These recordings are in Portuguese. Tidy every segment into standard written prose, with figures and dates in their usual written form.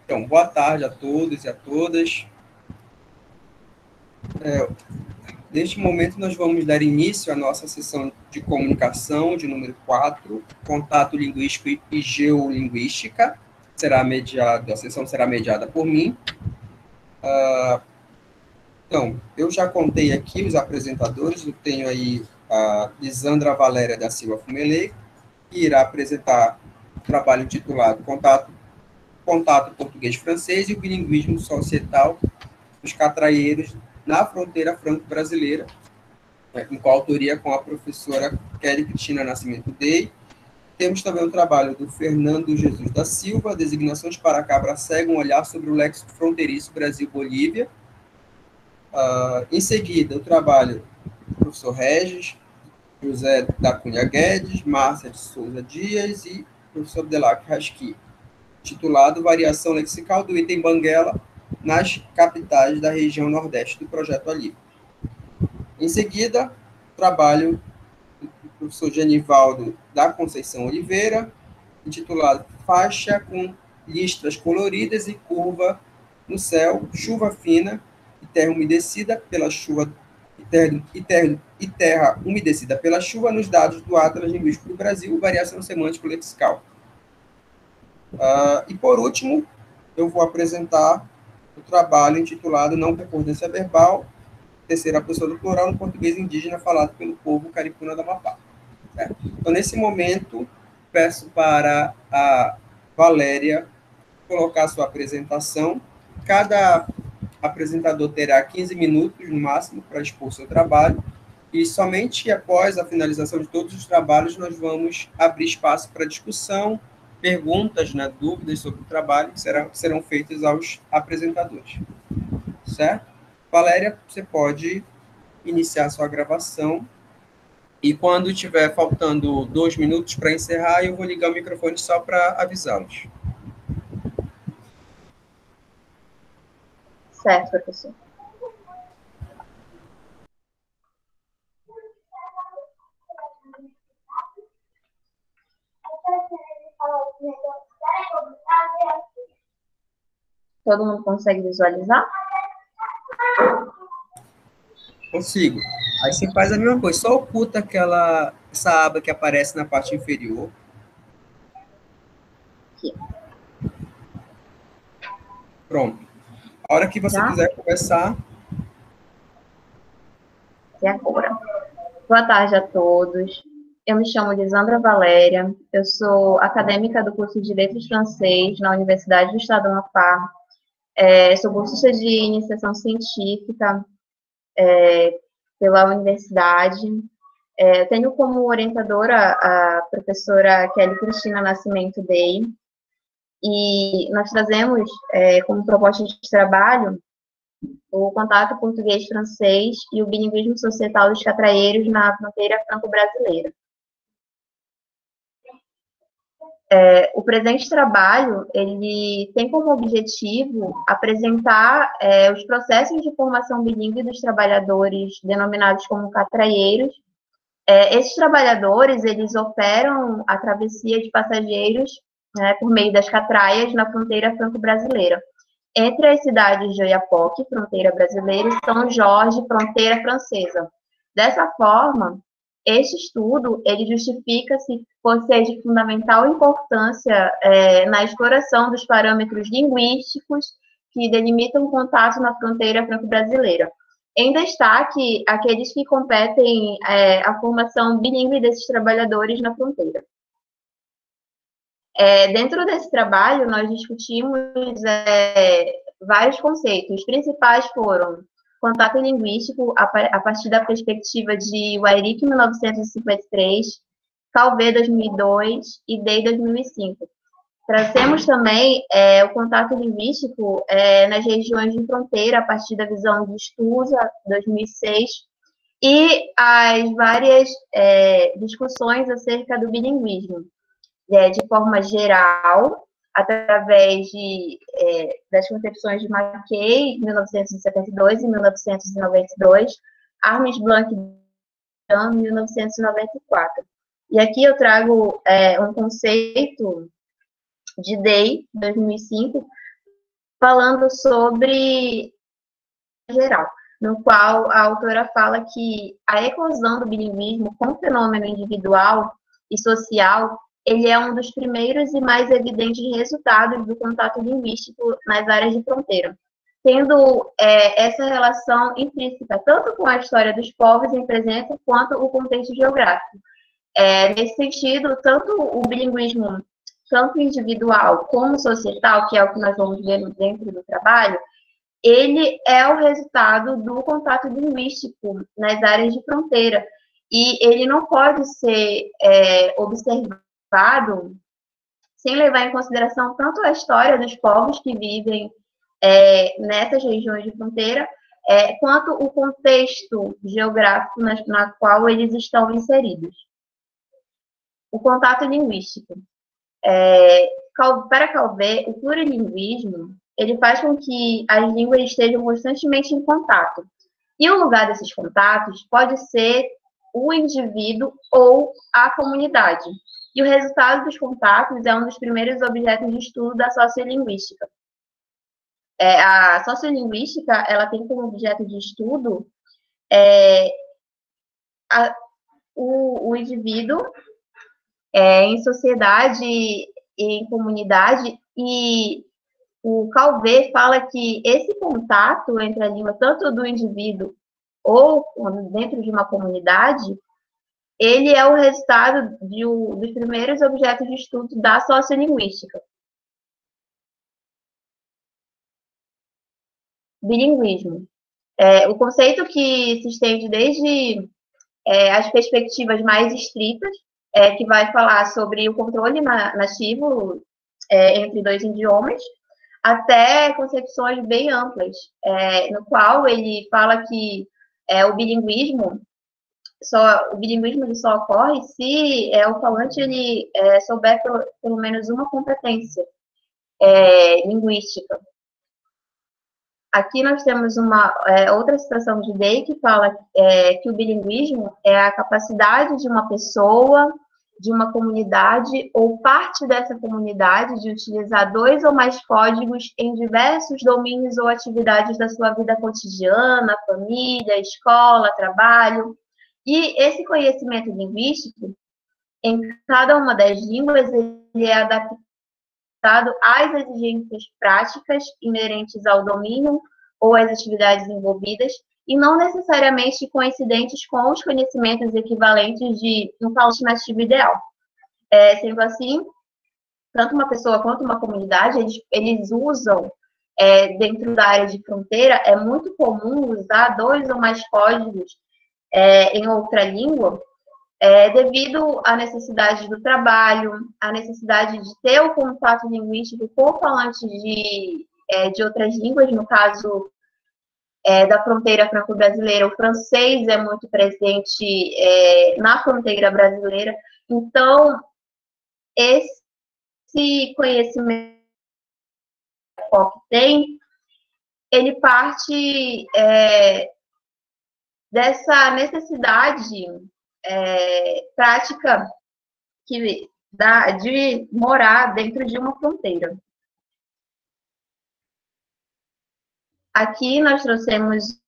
Então, boa tarde a todos e a todas. Neste momento, nós vamos dar início à nossa sessão de comunicação, de número 4, contato linguístico e geolinguística. A sessão será mediada por mim. Então, eu já contei aqui os apresentadores, eu tenho aí a Lisandra Valéria da Silva Fumelê, que irá apresentar o trabalho intitulado Contato Português-Francês e o Bilinguismo Societal dos Catraieiros na Fronteira Franco-Brasileira, em coautoria com a professora Kelly Cristina Nascimento Dey. Temos também o trabalho do Fernando Jesus da Silva, Designações para Cabra Cega, um olhar sobre o léxico fronteiriço Brasil-Bolívia. Em seguida, o trabalho do professor Regis, José da Cunha Guedes, Márcia de Souza Dias e professor Delac Rasqui, titulado Variação Lexical do item Banguela nas capitais da região nordeste do Projeto Alívio. Em seguida, trabalho do professor Genivaldo da Conceição Oliveira, intitulado Faixa com listras coloridas e curva no céu, chuva fina e terra umedecida pela chuva e terra umedecida pela chuva nos dados do Atlas Linguístico do Brasil, variação semântico-lexical. E, por último, eu vou apresentar o trabalho intitulado Não Concordância Verbal, terceira pessoa do plural no português indígena falado pelo povo caripuna da Amapá. Certo? Então, nesse momento, peço para a Valéria colocar sua apresentação. Cada apresentador terá 15 minutos, no máximo, para expor seu trabalho, e somente após a finalização de todos os trabalhos nós vamos abrir espaço para discussão, perguntas, dúvidas sobre o trabalho que serão feitas aos apresentadores. Certo? Valéria, você pode iniciar sua gravação, e quando tiver faltando 2 minutos para encerrar, eu vou ligar o microfone só para avisá-los. Certo, professor. Todo mundo consegue visualizar? Consigo. Aí você faz a mesma coisa, só oculta essa aba que aparece na parte inferior. Aqui. Pronto. A hora que você quiser começar. E agora? Boa tarde a todos. Eu me chamo Lisandra Valéria, eu sou acadêmica do curso de Letras Francês na Universidade do Estado do Amapá. Sou bolsista de iniciação científica pela universidade. Tenho como orientadora a professora Kelly Cristina Nascimento Dey, e nós trazemos como proposta de trabalho o contato português-francês e o bilinguismo societal dos catraieiros na fronteira franco-brasileira. O presente trabalho, ele tem como objetivo apresentar os processos de formação bilíngue dos trabalhadores denominados como catraieiros. Esses trabalhadores, eles operam a travessia de passageiros por meio das catraias na fronteira franco-brasileira, entre as cidades de Oiapoque, fronteira brasileira, e São Jorge, fronteira francesa. Dessa forma, este estudo, ele justifica-se por ser de fundamental importância na exploração dos parâmetros linguísticos que delimitam o contato na fronteira franco-brasileira. Em destaque, aqueles que competem a formação bilíngue desses trabalhadores na fronteira. Dentro desse trabalho, nós discutimos vários conceitos. Os principais foram contato linguístico, a partir da perspectiva de Weyrich, 1953, Calvé, 2002 e Dey, 2005. Trazemos também o contato linguístico nas regiões de fronteira, a partir da visão de Stuza, 2006, e as várias discussões acerca do bilinguismo, de forma geral, através das concepções de Mackay, 1972 e 1992, Armes Blanc, 1994. E aqui eu trago um conceito de Day, 2005, falando sobre geral, no qual a autora fala que a eclosão do bilinguismo como fenômeno individual e social, ele é um dos primeiros e mais evidentes resultados do contato linguístico nas áreas de fronteira, tendo essa relação intrínseca tanto com a história dos povos em presença quanto o contexto geográfico. Nesse sentido, tanto o bilinguismo, tanto individual como societal, que é o que nós vamos ver dentro do trabalho, ele é o resultado do contato linguístico nas áreas de fronteira, e ele não pode ser observado sem levar em consideração tanto a história dos povos que vivem nessas regiões de fronteira, quanto o contexto geográfico na qual eles estão inseridos. O contato linguístico. Para Calvé, o plurilinguismo ele faz com que as línguas estejam constantemente em contato. E o lugar desses contatos pode ser o indivíduo ou a comunidade. E o resultado dos contatos é um dos primeiros objetos de estudo da sociolinguística. A sociolinguística, ela tem como objeto de estudo o indivíduo em sociedade e em comunidade, e o Calvé fala que esse contato entre a língua, tanto do indivíduo ou dentro de uma comunidade, ele é o resultado dos primeiros objetos de estudo da sociolinguística. Bilinguismo. O conceito que se estende desde as perspectivas mais estritas, que vai falar sobre o controle nativo entre dois idiomas, até concepções bem amplas, no qual ele fala que o bilinguismo ele só ocorre se o falante ele souber pelo menos uma competência linguística. Aqui nós temos uma outra citação de Day que fala que o bilinguismo é a capacidade de uma pessoa, de uma comunidade ou parte dessa comunidade de utilizar 2 ou mais códigos em diversos domínios ou atividades da sua vida cotidiana, família, escola, trabalho. E esse conhecimento linguístico, em cada uma das línguas, ele é adaptado às exigências práticas inerentes ao domínio ou às atividades envolvidas, e não necessariamente coincidentes com os conhecimentos equivalentes de um falante nativo ideal. Sendo assim, tanto uma pessoa quanto uma comunidade, eles usam, dentro da área de fronteira, é muito comum usar 2 ou mais códigos em outra língua, devido à necessidade do trabalho, à necessidade de ter o contato linguístico com falantes de outras línguas, no caso da fronteira franco-brasileira, o francês é muito presente na fronteira brasileira. Então, esse conhecimento que a FOC tem, ele parte dessa necessidade prática de morar dentro de uma fronteira. Aqui nós trouxemos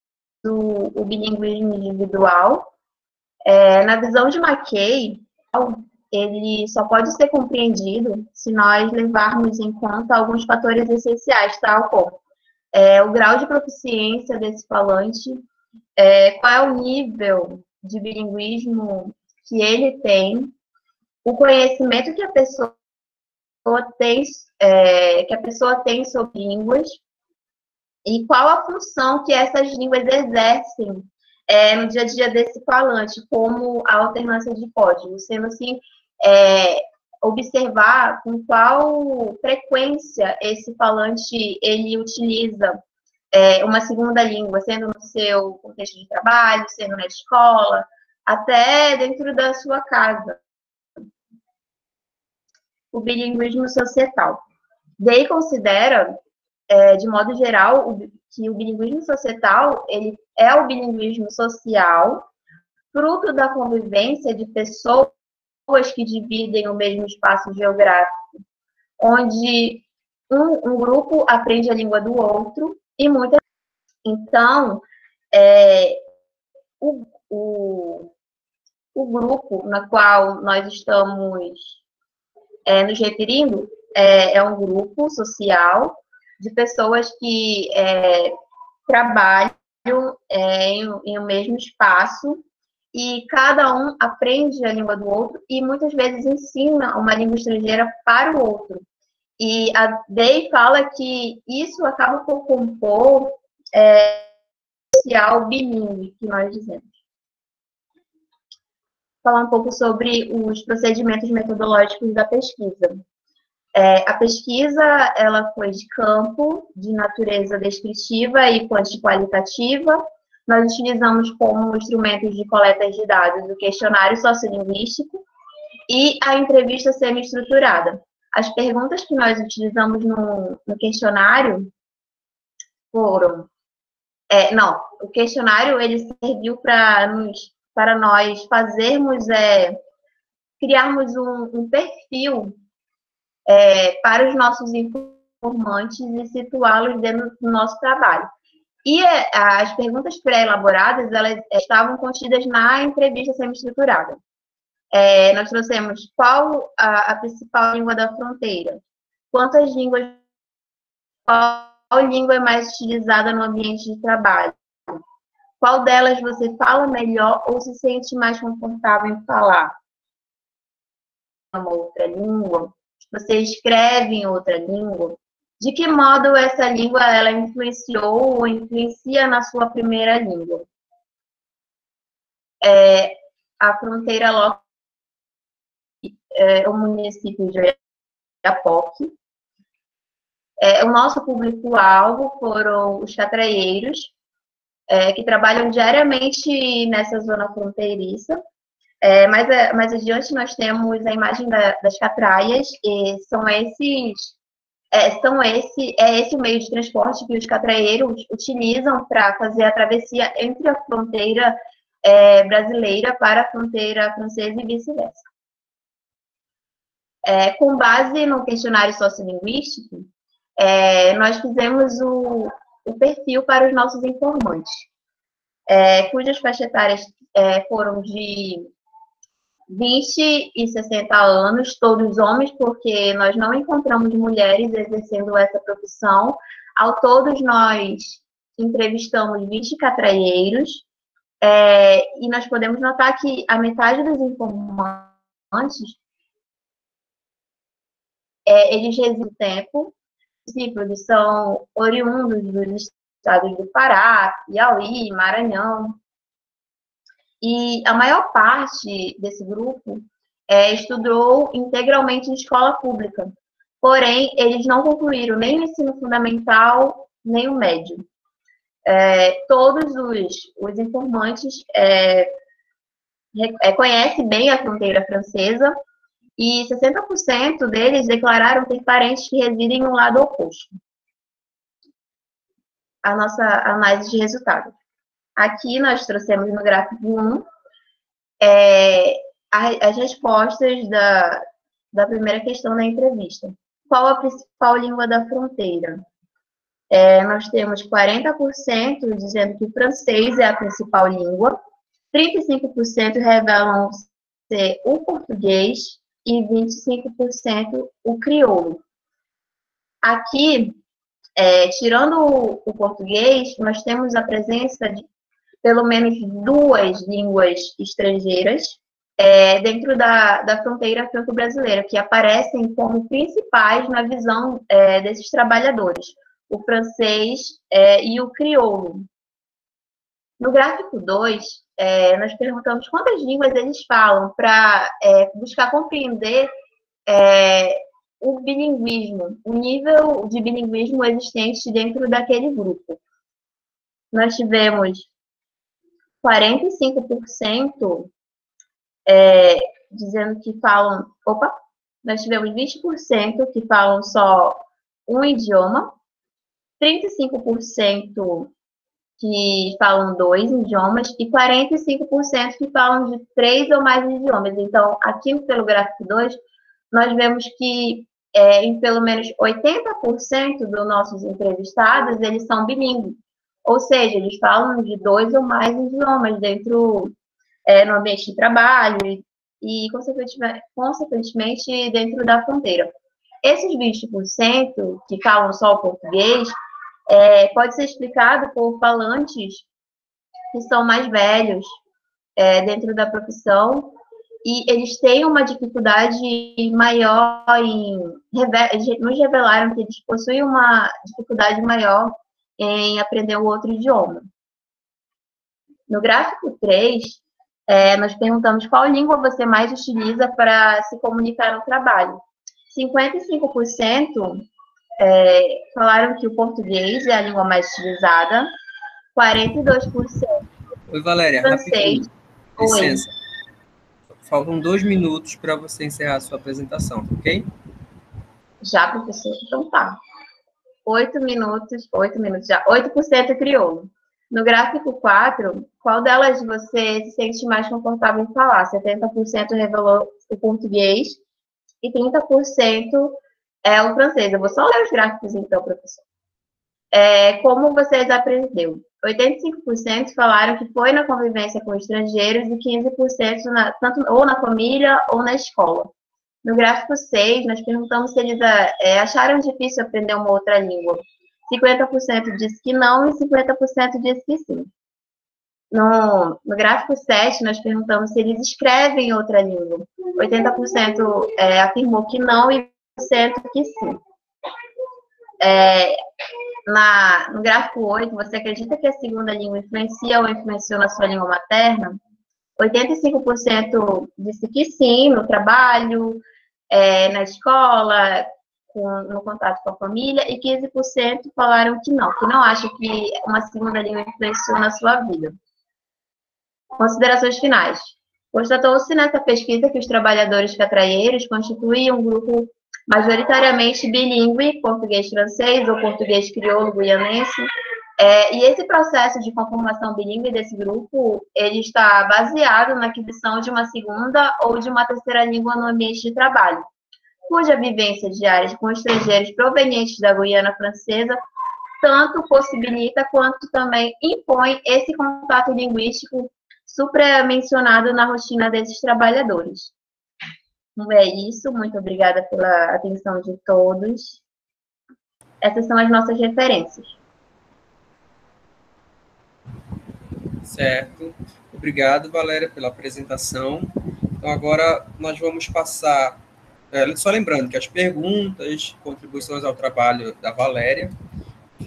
o bilinguismo individual. Na visão de Mackay, ele só pode ser compreendido se nós levarmos em conta alguns fatores essenciais, tal como o grau de proficiência desse falante, qual é o nível de bilinguismo que ele tem, o conhecimento que a pessoa tem sobre línguas, e qual a função que essas línguas exercem no dia a dia desse falante, como a alternância de códigos, sendo assim, observar com qual frequência esse falante ele utiliza uma segunda língua, sendo no seu contexto de trabalho, sendo na escola, até dentro da sua casa. O bilinguismo societal. Day considera, de modo geral, que o bilinguismo societal ele é o bilinguismo social, fruto da convivência de pessoas que dividem o mesmo espaço geográfico, onde um grupo aprende a língua do outro e muitas. Então, o grupo na qual nós estamos nos referindo é um grupo social de pessoas que trabalham em um mesmo espaço e cada um aprende a língua do outro e muitas vezes ensina uma língua estrangeira para o outro. E a Day fala que isso acaba por compor social bilíngue, que nós dizemos. Falar um pouco sobre os procedimentos metodológicos da pesquisa. A pesquisa ela foi de campo, de natureza descritiva e quantitativa. Nós utilizamos como instrumentos de coleta de dados o questionário sociolinguístico e a entrevista semi-estruturada. As perguntas que nós utilizamos no questionário foram... o questionário ele serviu para nós fazermos, criarmos um perfil para os nossos informantes e situá-los dentro do nosso trabalho. E as perguntas pré-elaboradas, elas estavam contidas na entrevista semi-estruturada. Nós trouxemos qual a principal língua da fronteira, quantas línguas, qual língua é mais utilizada no ambiente de trabalho, qual delas você fala melhor ou se sente mais confortável em falar uma outra língua, você escreve em outra língua, de que modo essa língua ela influenciou ou influencia na sua primeira língua. A fronteira local o município de Oiapoque. O nosso público-alvo foram os catraeiros, que trabalham diariamente nessa zona fronteiriça. Mais adiante nós temos a imagem das catraias, e esse o meio de transporte que os catraeiros utilizam para fazer a travessia entre a fronteira brasileira para a fronteira francesa e vice-versa. Com base no questionário sociolinguístico, nós fizemos o perfil para os nossos informantes, cujas faixas etárias foram de 20 e 60 anos, todos homens, porque nós não encontramos mulheres exercendo essa profissão. Ao todos, nós entrevistamos 20 catraieiros, e nós podemos notar que a metade dos informantes, eles residem no tempo, eles são oriundos dos estados do Pará, Piauí, Maranhão. E a maior parte desse grupo estudou integralmente em escola pública. Porém, eles não concluíram nem o ensino fundamental, nem o médio. Todos os informantes conhecem bem a fronteira francesa e 60% deles declararam ter parentes que residem no lado oposto. A nossa análise de resultados. Aqui nós trouxemos no gráfico 1 as respostas da primeira questão da entrevista. Qual a principal língua da fronteira? Nós temos 40% dizendo que o francês é a principal língua, 35% revelam ser o português e 25% o crioulo. Aqui, tirando o português, nós temos a presença de pelo menos 2 línguas estrangeiras dentro da fronteira franco-brasileira, que aparecem como principais na visão desses trabalhadores, o francês e o crioulo. No gráfico 2, nós perguntamos quantas línguas eles falam para buscar compreender o bilinguismo, o nível de bilinguismo existente dentro daquele grupo. Nós tivemos 45% dizendo que falam... Nós tivemos 20% que falam só um idioma, 35% que falam 2 idiomas e 45% que falam de 3 ou mais idiomas. Então, aqui pelo gráfico 2, nós vemos que em pelo menos 80% dos nossos entrevistados, eles são bilíngues. Ou seja, eles falam de 2 ou mais idiomas dentro, no ambiente de trabalho e consequentemente, dentro da fronteira. Esses 20% que falam só o português, pode ser explicado por falantes que são mais velhos dentro da profissão, e eles têm uma dificuldade maior nos revelaram que eles possuem uma dificuldade maior em aprender o outro idioma. No gráfico 3, nós perguntamos qual língua você mais utiliza para se comunicar no trabalho. 55% falaram que o português é a língua mais utilizada, 42% Oi, Valéria, francês. Rapidinho. Licença. Faltam 2 minutos para você encerrar a sua apresentação, ok? Já, professor? Então tá. 8 minutos já. 8% crioulo. No gráfico 4, qual delas você se sente mais confortável em falar? 70% revelou o português e 30% é o francês. Eu vou só ler os gráficos então, professor. Como vocês aprenderam? 85% falaram que foi na convivência com estrangeiros e 15% tanto ou na família ou na escola. No gráfico 6, nós perguntamos se eles acharam difícil aprender uma outra língua. 50% disse que não e 50% disse que sim. No gráfico 7, nós perguntamos se eles escrevem outra língua. 80% afirmou que não e 20% que sim. No gráfico 8, você acredita que a segunda língua influencia ou influenciou na sua língua materna? 85% disse que sim, no trabalho, na escola, no contato com a família, e 15% falaram que não acham que uma segunda língua influenciou na sua vida. Considerações finais. Constatou-se nessa pesquisa que os trabalhadores catraieiros constituem um grupo majoritariamente bilíngue, português-francês ou português-crioulo-guianense, e esse processo de conformação bilíngue desse grupo, ele está baseado na aquisição de uma segunda ou de uma terceira língua no ambiente de trabalho, cuja vivência diária com estrangeiros provenientes da Guiana Francesa tanto possibilita quanto também impõe esse contato linguístico supramencionado na rotina desses trabalhadores. É isso, muito obrigada pela atenção de todos. Essas são as nossas referências. Certo. Obrigado, Valéria, pela apresentação. Então, agora nós vamos passar... só lembrando que as perguntas, contribuições ao trabalho da Valéria,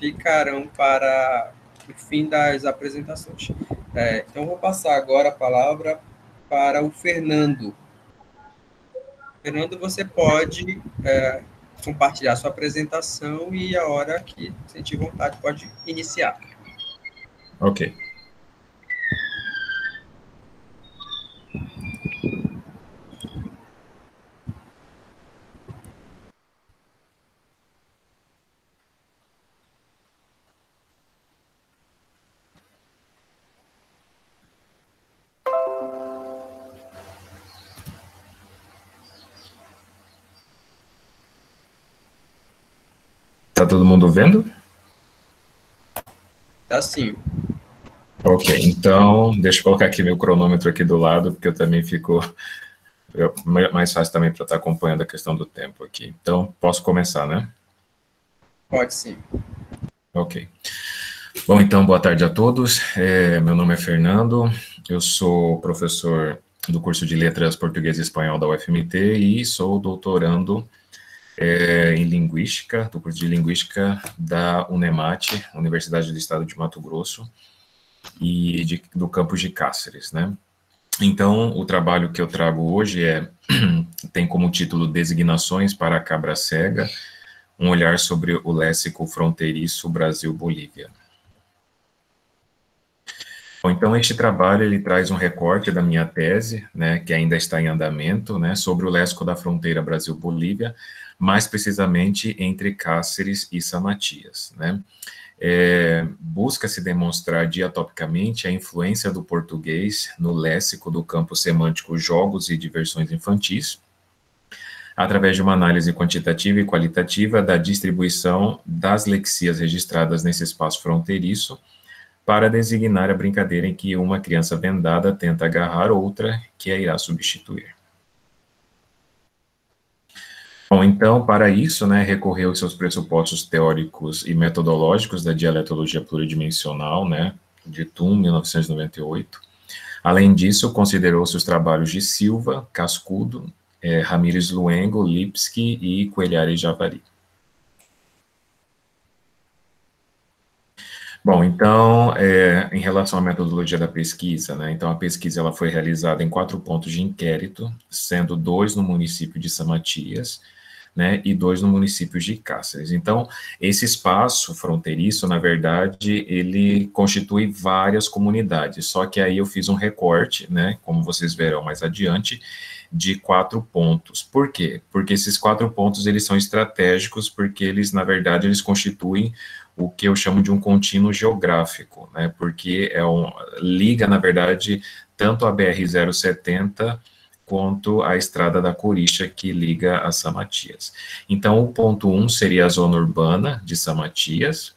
ficarão para o fim das apresentações. Então, vou passar agora a palavra para o Fernando. Fernando, você pode compartilhar sua apresentação e a hora que sentir vontade pode iniciar. Ok. Tá todo mundo vendo? Tá sim. Ok, então, deixa eu colocar aqui meu cronômetro aqui do lado, porque eu também fico mais fácil também para estar acompanhando a questão do tempo aqui. Então, posso começar, né? Pode sim. Ok. Bom, então, boa tarde a todos. Meu nome é Fernando, eu sou professor do curso de Letras Português e Espanhol da UFMT e sou doutorando em Linguística, do curso de Linguística da UNEMAT, Universidade do Estado de Mato Grosso, e do campus de Cáceres, né? Então, o trabalho que eu trago hoje tem como título Designações para a Cabra Cega, um olhar sobre o léxico fronteiriço Brasil-Bolívia. Bom, então, este trabalho ele traz um recorte da minha tese, né, que ainda está em andamento, né, sobre o léxico da fronteira Brasil-Bolívia, mais precisamente entre Cáceres e São Matias, né. Busca-se demonstrar diatopicamente a influência do português no léxico do campo semântico jogos e diversões infantis, através de uma análise quantitativa e qualitativa da distribuição das lexias registradas nesse espaço fronteiriço, para designar a brincadeira em que uma criança vendada tenta agarrar outra que a irá substituir. Bom, então, para isso, né, recorreu aos seus pressupostos teóricos e metodológicos da dialetologia pluridimensional, né, de Thun, 1998. Além disso, considerou-se os trabalhos de Silva, Cascudo, Ramírez Luengo, Lipski e Coelhari Javari. Bom, então, em relação à metodologia da pesquisa, né, então a pesquisa ela foi realizada em 4 pontos de inquérito, sendo 2 no município de São Matias, né, e 2 no município de Cáceres. Então, esse espaço fronteiriço, na verdade, ele constitui várias comunidades, só que aí eu fiz um recorte, né, como vocês verão mais adiante, de 4 pontos. Por quê? Porque esses 4 pontos, eles são estratégicos, porque eles, na verdade, eles constituem o que eu chamo de um contínuo geográfico, né, porque liga, na verdade, tanto a BR-070 quanto a Estrada da Corixa, que liga a São Matias. Então, o ponto 1 seria a zona urbana de São Matias,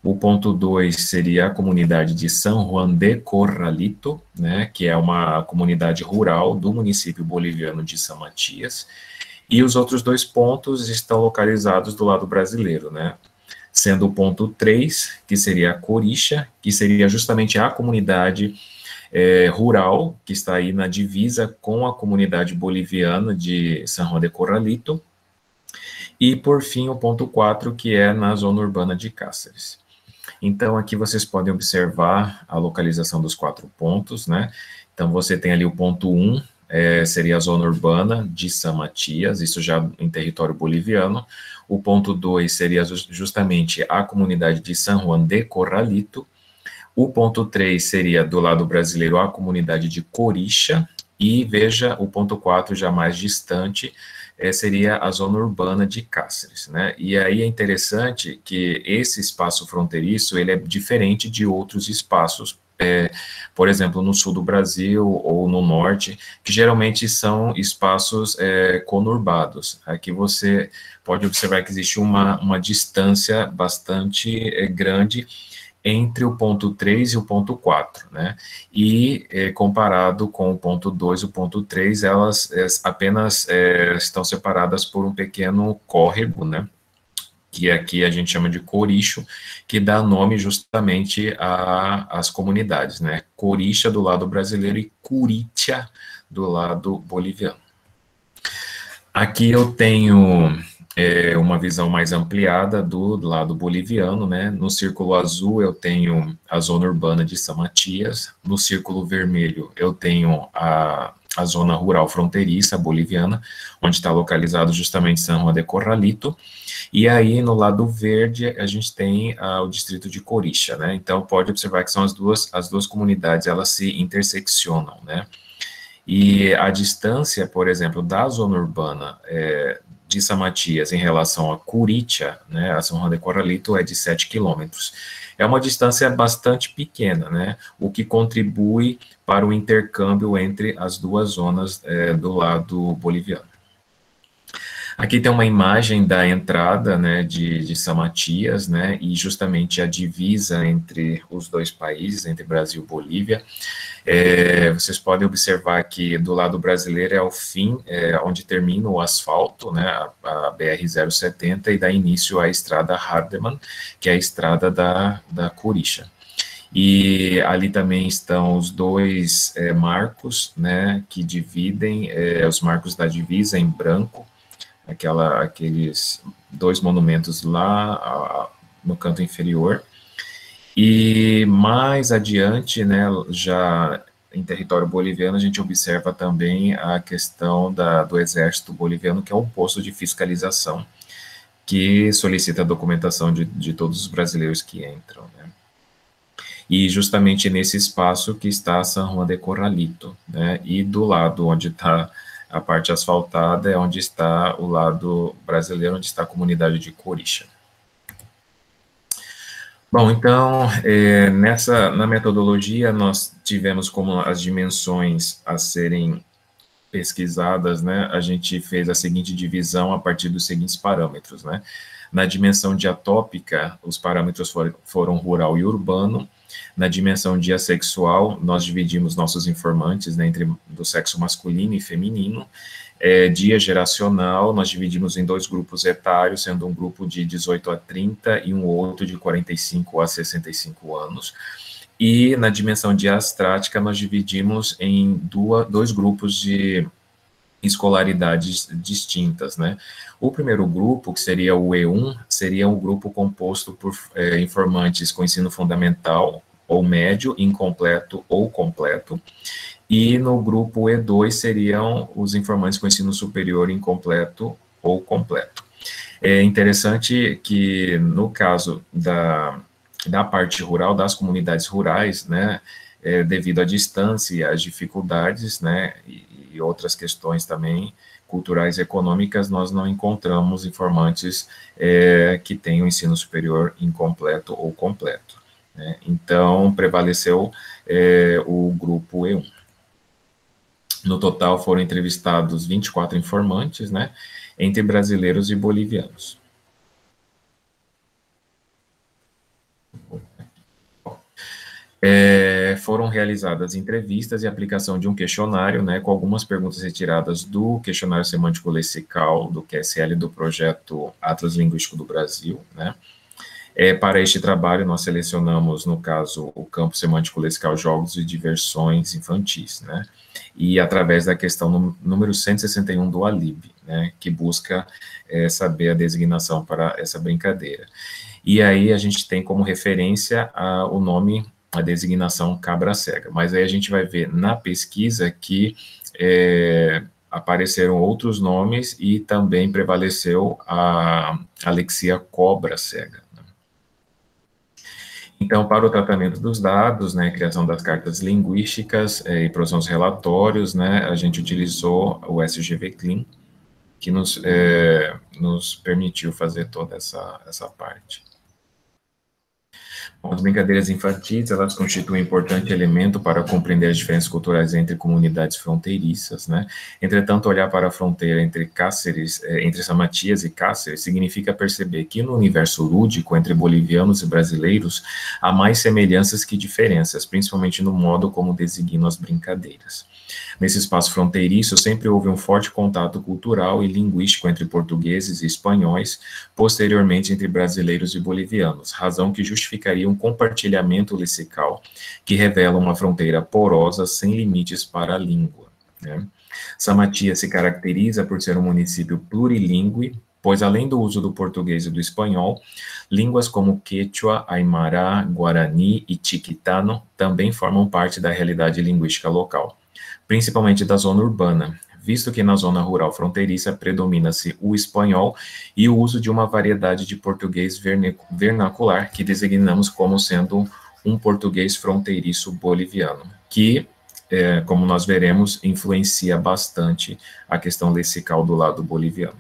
o ponto 2 seria a comunidade de San Juan de Corralito, né, que é uma comunidade rural do município boliviano de São Matias, e os outros 2 pontos estão localizados do lado brasileiro, né, sendo o ponto 3, que seria a Corixa, que seria justamente a comunidade rural, que está aí na divisa com a comunidade boliviana de San Juan de Corralito, e, por fim, o ponto 4, que é na zona urbana de Cáceres. Então, aqui vocês podem observar a localização dos 4 pontos, né? Então, você tem ali o ponto 1, seria a zona urbana de São Matias, isso já em território boliviano. O ponto 2 seria justamente a comunidade de San Juan de Corralito. O ponto 3 seria, do lado brasileiro, a comunidade de Corixa, e veja, o ponto 4, já mais distante, seria a zona urbana de Cáceres, né? E aí é interessante que esse espaço fronteiriço, ele é diferente de outros espaços, por exemplo, no sul do Brasil ou no norte, que geralmente são espaços conurbados. Aqui você pode observar que existe uma distância bastante grande entre o ponto 3 e o ponto 4, né, e comparado com o ponto 2 e o ponto 3, elas apenas estão separadas por um pequeno córrego, né, que aqui a gente chama de coricho, que dá nome justamente às comunidades, né, Corixa do lado brasileiro e Curitia do lado boliviano. Aqui eu tenho uma visão mais ampliada do lado boliviano, né? No círculo azul eu tenho a zona urbana de São Matias, no círculo vermelho eu tenho a zona rural fronteiriça boliviana, onde está localizado justamente San Juan de Corralito, e aí no lado verde a gente tem o distrito de Corixa, né? Então pode observar que são as duas comunidades, elas se interseccionam, né? E a distância, por exemplo, da zona urbana de São Matias em relação a Curitia, né, a São Juan de Corralito, é de 7 quilômetros. É uma distância bastante pequena, né, o que contribui para o intercâmbio entre as duas zonas do lado boliviano. Aqui tem uma imagem da entrada, né, de São Matias, né, e justamente a divisa entre os 2 países, entre Brasil e Bolívia. Vocês podem observar que do lado brasileiro é o fim, onde termina o asfalto, né, a BR-070, e dá início à estrada Hardeman, que é a estrada da Corixa. E ali também estão os 2 marcos, né, que dividem, os marcos da divisa em branco, aqueles 2 monumentos lá no canto inferior. E mais adiante, né, já em território boliviano, a gente observa também a questão do exército boliviano, que é um posto de fiscalização, que solicita a documentação de todos os brasileiros que entram, né. E justamente nesse espaço que está San Juan de Corralito, né, e do lado onde está a parte asfaltada é onde está o lado brasileiro, onde está a comunidade de Corixa. Bom, então, na metodologia, nós tivemos como as dimensões a serem pesquisadas, né, a gente fez a seguinte divisão a partir dos seguintes parâmetros, né. Na dimensão diatópica, os parâmetros foram rural e urbano. Na dimensão diassexual, nós dividimos nossos informantes, né, entre do sexo masculino e feminino. Dia geracional, nós dividimos em 2 grupos etários, sendo um grupo de 18 a 30 e um outro de 45 a 65 anos. E na dimensão diastrática, nós dividimos em 2 grupos de escolaridades distintas, né? O primeiro grupo, que seria o E1, seria um grupo composto por informantes com ensino fundamental ou médio, incompleto ou completo, e no grupo E2 seriam os informantes com ensino superior incompleto ou completo. É interessante que, no caso da parte rural, das comunidades rurais, né, devido à distância e às dificuldades, né, e outras questões também culturais e econômicas, nós não encontramos informantes que tenham ensino superior incompleto ou completo, né. Então, prevaleceu o grupo E1. No total, foram entrevistados 24 informantes, né, entre brasileiros e bolivianos. Foram realizadas entrevistas e aplicação de um questionário, né, com algumas perguntas retiradas do questionário semântico lexical do QSL do projeto Atlas Linguístico do Brasil, né. Para este trabalho, nós selecionamos, no caso, o campo semântico lexical jogos e diversões infantis, né, e através da questão número 161 do ALIB, né, que busca saber a designação para essa brincadeira. E aí a gente tem como referência o nome, a designação cabra cega, mas aí a gente vai ver na pesquisa que apareceram outros nomes e também prevaleceu a alexia cobra cega. Então, para o tratamento dos dados, né, criação das cartas linguísticas e produção dos relatórios, né, a gente utilizou o SGV Clean, que nos permitiu fazer toda essa parte. As brincadeiras infantis, elas constituem um importante elemento para compreender as diferenças culturais entre comunidades fronteiriças, né? Entretanto, olhar para a fronteira entre Cáceres, entre San Matías e Cáceres, significa perceber que no universo lúdico, entre bolivianos e brasileiros, há mais semelhanças que diferenças, principalmente no modo como designam as brincadeiras. Nesse espaço fronteiriço, sempre houve um forte contato cultural e linguístico entre portugueses e espanhóis, posteriormente entre brasileiros e bolivianos, razão que justificaria um compartilhamento lexical que revela uma fronteira porosa sem limites para a língua, né? San Matías se caracteriza por ser um município plurilingüe, pois além do uso do português e do espanhol, línguas como quechua, aimará, guarani e chiquitano também formam parte da realidade linguística local, principalmente da zona urbana, visto que na zona rural fronteiriça predomina-se o espanhol e o uso de uma variedade de português vernacular, que designamos como sendo um português fronteiriço boliviano, que, como nós veremos, influencia bastante a questão lexical do lado boliviano.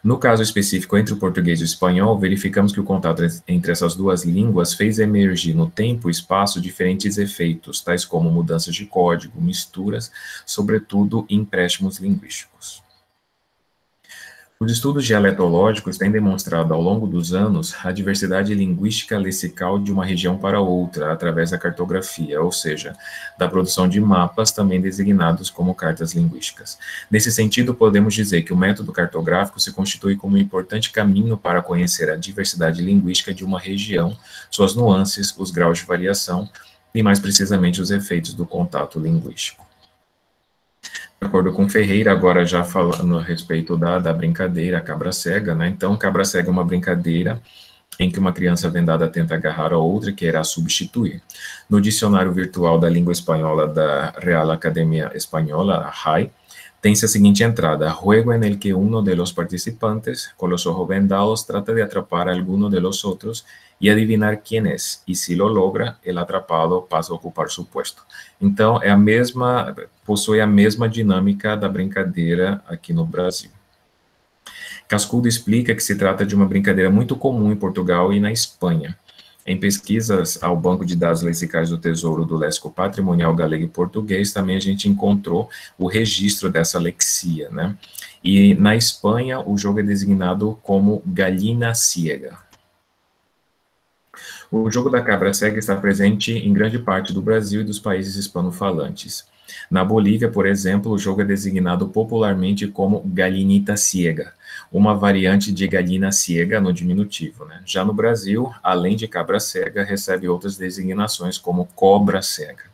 No caso específico entre o português e o espanhol, verificamos que o contato entre essas duas línguas fez emergir no tempo e espaço diferentes efeitos, tais como mudanças de código, misturas, sobretudo empréstimos linguísticos. Os estudos dialetológicos têm demonstrado ao longo dos anos a diversidade linguística lexical de uma região para outra, através da cartografia, ou seja, da produção de mapas também designados como cartas linguísticas. Nesse sentido, podemos dizer que o método cartográfico se constitui como um importante caminho para conhecer a diversidade linguística de uma região, suas nuances, os graus de variação e, mais precisamente, os efeitos do contato linguístico. De acordo com Ferreira, agora já falando a respeito da brincadeira, a cabra cega, né? Então, cabra cega é uma brincadeira em que uma criança vendada tenta agarrar a outra que irá substituir. No dicionário virtual da língua espanhola da Real Academia Española, a RAI, tem-se a seguinte entrada: juego en el que uno de los participantes, con los ojos vendados, trata de atrapar a alguno de los otros e adivinar quién es, e se lo logra, el atrapado passa a ocupar su puesto. Então, possui a mesma dinâmica da brincadeira aqui no Brasil. Cascudo explica que se trata de uma brincadeira muito comum em Portugal e na Espanha. Em pesquisas ao Banco de Dados Lexicais do Tesouro do Léxico Patrimonial Galego e Português, também a gente encontrou o registro dessa lexia, né? E na Espanha, o jogo é designado como gallina ciega. O jogo da cabra cega está presente em grande parte do Brasil e dos países hispanofalantes. Na Bolívia, por exemplo, o jogo é designado popularmente como galinita ciega, uma variante de galina ciega no diminutivo, né? Já no Brasil, além de cabra cega, recebe outras designações como cobra cega.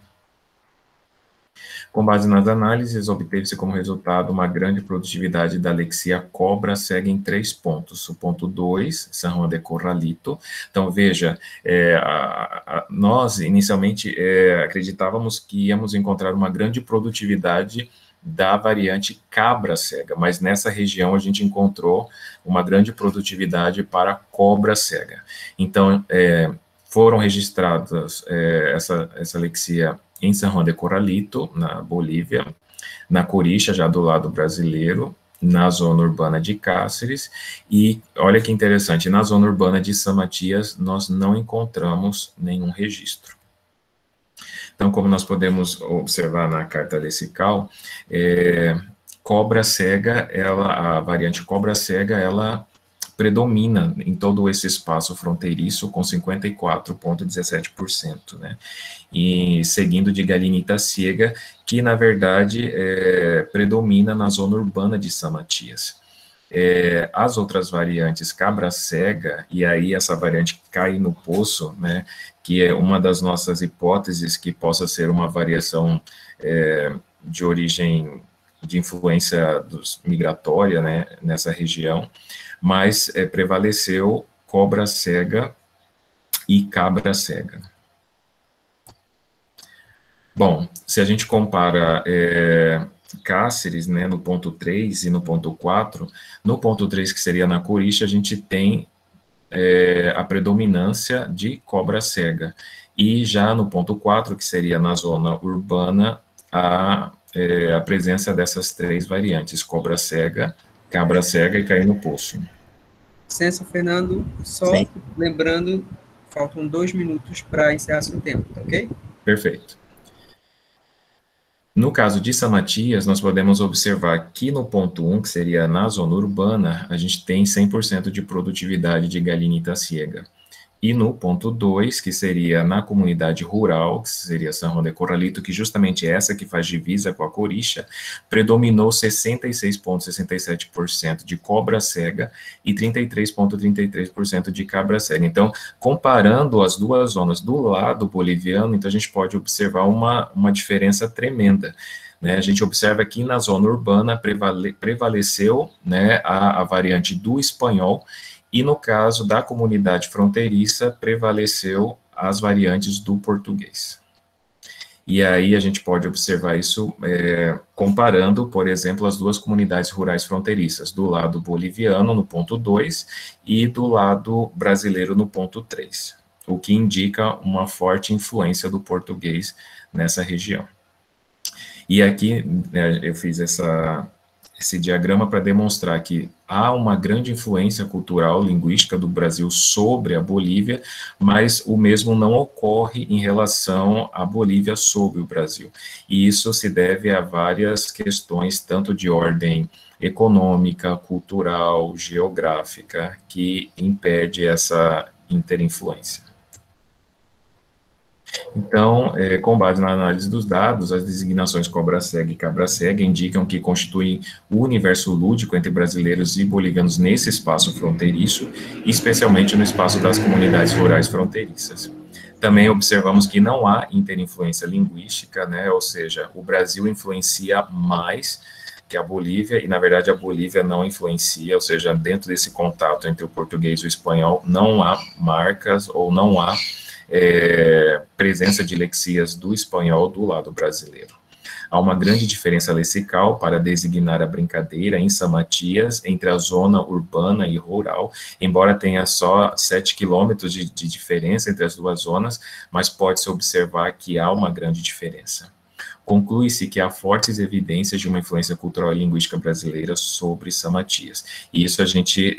Com base nas análises, obteve-se como resultado uma grande produtividade da lexia cobra cega em 3 pontos. O ponto 2, San Juan de Corralito. Então, veja, nós inicialmente acreditávamos que íamos encontrar uma grande produtividade da variante cabra cega, mas nessa região a gente encontrou uma grande produtividade para cobra cega. Então, foram registradas essa lexia em San Juan de Corralito, na Bolívia, na Corixa, já do lado brasileiro, na zona urbana de Cáceres, e olha que interessante, na zona urbana de São Matias nós não encontramos nenhum registro. Então, como nós podemos observar na carta lexical, cobra cega, a variante cobra cega, ela predomina em todo esse espaço fronteiriço com 54,17%, né? E seguindo de galinita ciega, que na verdade predomina na zona urbana de São Matias. As outras variantes cabra cega, e aí essa variante cai no poço, né, que é uma das nossas hipóteses que possa ser uma variação de origem, de influência migratória, né, nessa região, mas prevaleceu cobra cega e cabra cega. Bom, se a gente compara Cáceres, né, no ponto 3 e no ponto 4, no ponto 3, que seria na Corixa, a gente tem a predominância de cobra cega, e já no ponto 4, que seria na zona urbana, a presença dessas 3 variantes, cobra cega, cabra cega e cair no poço. Licença, Fernando, só Sim. Lembrando, faltam 2 minutos para encerrar seu tempo, tá ok? Perfeito. No caso de São Matias, nós podemos observar que no ponto 1, que seria na zona urbana, a gente tem 100% de produtividade de galinita ciega. E no ponto 2, que seria na comunidade rural, que seria San Juan de Corralito, que justamente essa que faz divisa com a Corixa, predominou 66,67% de cobra cega e 33,33% de cabra cega. Então, comparando as duas zonas do lado boliviano, então a gente pode observar uma diferença tremenda. Né? A gente observa que na zona urbana prevaleceu, né, a variante do espanhol, e no caso da comunidade fronteiriça, prevaleceu as variantes do português. E aí a gente pode observar isso comparando, por exemplo, as duas comunidades rurais fronteiriças, do lado boliviano, no ponto 2, e do lado brasileiro, no ponto 3, o que indica uma forte influência do português nessa região. E aqui eu fiz esse diagrama para demonstrar que há uma grande influência cultural, linguística do Brasil sobre a Bolívia, mas o mesmo não ocorre em relação à Bolívia sobre o Brasil. E isso se deve a várias questões, tanto de ordem econômica, cultural, geográfica, que impede essa interinfluência. Então, com base na análise dos dados, as designações cobra cega e cabra cega indicam que constituem o universo lúdico entre brasileiros e bolivianos nesse espaço fronteiriço, especialmente no espaço das comunidades rurais fronteiriças. Também observamos que não há interinfluência linguística, né, ou seja, o Brasil influencia mais que a Bolívia, e na verdade a Bolívia não influencia, ou seja, dentro desse contato entre o português e o espanhol, não há marcas ou não há presença de lexias do espanhol do lado brasileiro. Há uma grande diferença lexical para designar a brincadeira em São Matias entre a zona urbana e rural, embora tenha só 7 quilômetros de diferença entre as duas zonas, mas pode-se observar que há uma grande diferença. Conclui-se que há fortes evidências de uma influência cultural e linguística brasileira sobre São Matias. E isso a gente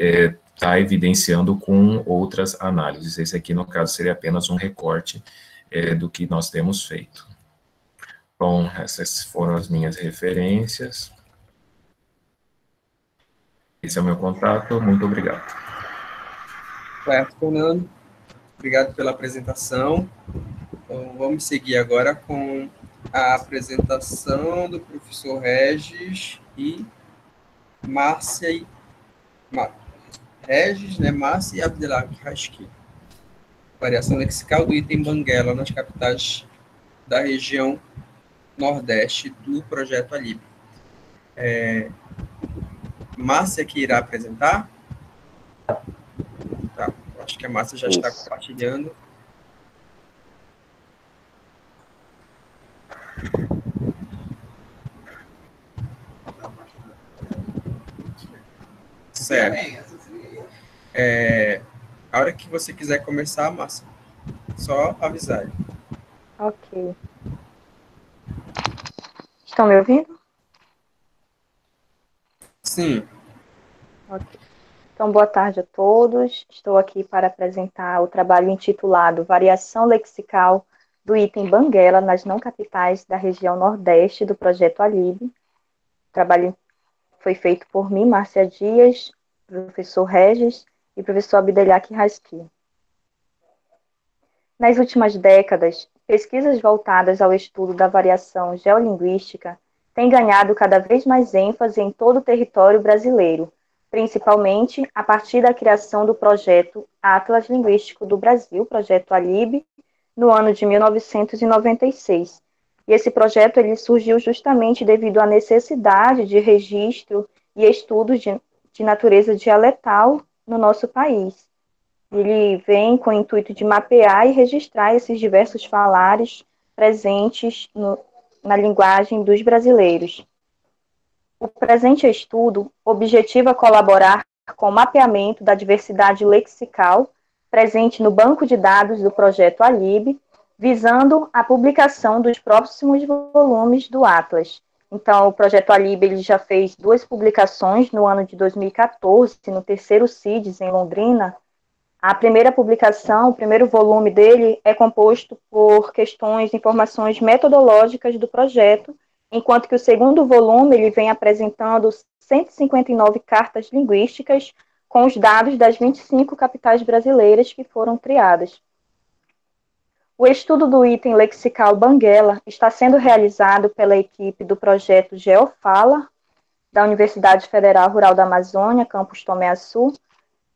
está evidenciando com outras análises. Esse aqui, no caso, seria apenas um recorte do que nós temos feito. Bom, essas foram as minhas referências. Esse é o meu contato, muito obrigado. Certo, Fernando. Obrigado pela apresentação. Então, vamos seguir agora com a apresentação do professor Regis e Márcia Regis, né, Márcia e Abdelhak Raski. Variação lexical do item Banguela nas capitais da região Nordeste do projeto Alib. Márcia que irá apresentar? Tá, acho que a Márcia já está compartilhando. Certo. A hora que você quiser começar, Márcia, só avisar. Ok. Estão me ouvindo? Sim. Ok. Então, boa tarde a todos. Estou aqui para apresentar o trabalho intitulado Variação Lexical do item Banguela nas não capitais da região Nordeste do projeto Alib. O trabalho foi feito por mim, Márcia Dias, professor Regis e professor Abdelhak Raski. Nas últimas décadas, pesquisas voltadas ao estudo da variação geolinguística têm ganhado cada vez mais ênfase em todo o território brasileiro, principalmente a partir da criação do projeto Atlas Linguístico do Brasil, projeto ALIB, no ano de 1996. E esse projeto ele surgiu justamente devido à necessidade de registro e estudos de natureza dialetal no nosso país. Ele vem com o intuito de mapear e registrar esses diversos falares presentes na linguagem dos brasileiros. O presente estudo objetiva colaborar com o mapeamento da diversidade lexical presente no banco de dados do projeto Alib, visando a publicação dos próximos volumes do Atlas. Então, o projeto Alib ele já fez 2 publicações no ano de 2014, no terceiro CIDES, em Londrina. A primeira publicação, o primeiro volume dele, é composto por questões, informações metodológicas do projeto, enquanto que o segundo volume ele vem apresentando 159 cartas linguísticas com os dados das 25 capitais brasileiras que foram triadas. O estudo do item lexical Banguela está sendo realizado pela equipe do projeto Geofala, da Universidade Federal Rural da Amazônia, campus Tomé Açu,